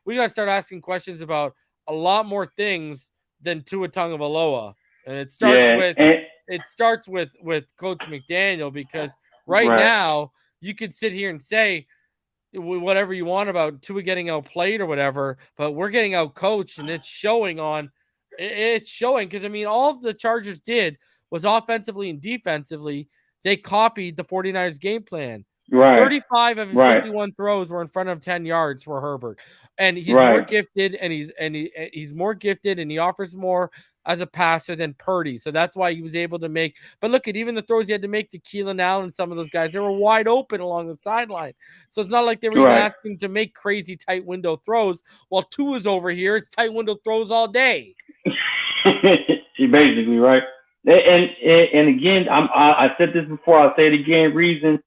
We got to start asking questions about a lot more things than Tua Tagovailoa. And it starts with Coach McDaniel, because right now you could sit here and say whatever you want about Tua getting outplayed or whatever, but we're getting out coached, and it's showing because I mean all the Chargers did was offensively and defensively they copied the 49ers game plan. 35 of his 51 throws were in front of 10 yards for Herbert. And he's more gifted, and he's more gifted, and he offers more as a passer than Purdy. So that's why he was able to make. But look at even the throws he had to make to Keelan Allen, some of those guys, they were wide open along the sideline. So it's not like they were even asking to make crazy tight window throws. While Tua's over here, it's tight window throws all day. Basically, right? And again, I said this before, I'll say it again, reason.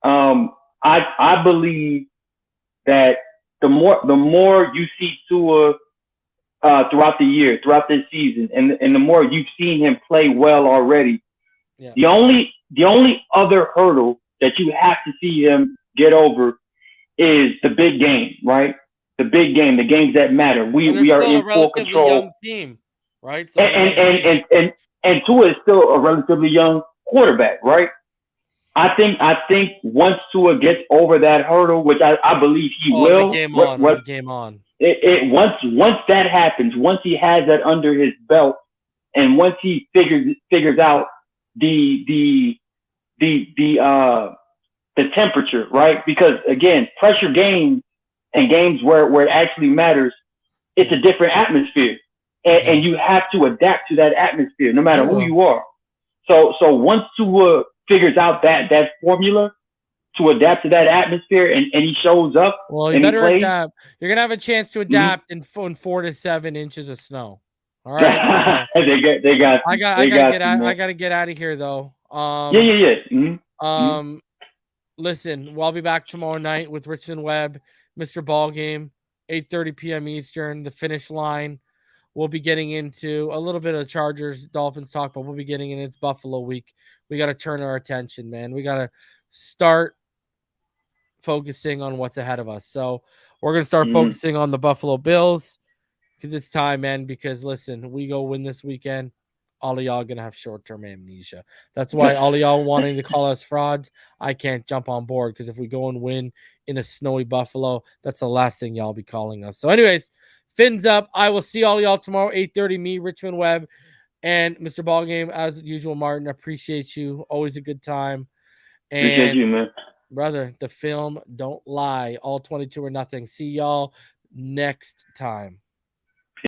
I believe that the more you see Tua throughout the year, throughout this season, and the more you've seen him play well already, the only other hurdle that you have to see him get over is the big game, right? The big game, the games that matter. We are in full control. Young team, right? So and Tua is still a relatively young quarterback, right? I think once Tua gets over that hurdle, which I believe he will, game on. Once that happens, once he has that under his belt, and once he figures out the temperature, right? Because again, pressure games and games where it actually matters, it's a different atmosphere, and you have to adapt to that atmosphere no matter who you are. So once Tua figures out that formula to adapt to that atmosphere, and he shows up. Well, you better adapt. You're gonna have a chance to adapt in 4 to 7 inches of snow. All right. they got. I gotta get out of here though. Listen, I'll be back tomorrow night with Richmond Webb, Mr. Ballgame, 8:30 p.m. Eastern. The finish line. We'll be getting into a little bit of Chargers Dolphins talk, but we'll be getting into Buffalo week. We got to turn our attention, man. We got to start focusing on what's ahead of us. So we're going to start focusing on the Buffalo Bills because it's time, man. Because listen, we go win this weekend, all of y'all going to have short-term amnesia. That's why all of y'all wanting to call us frauds, I can't jump on board, because if we go and win in a snowy Buffalo, that's the last thing y'all be calling us. So anyways, fins up. I will see all y'all tomorrow, 8:30. Me, Richmond Webb, and Mr. Ballgame, as usual. Martin, appreciate you. Always a good time. And appreciate you, man. Brother, the film don't lie. All 22 or nothing. See y'all next time.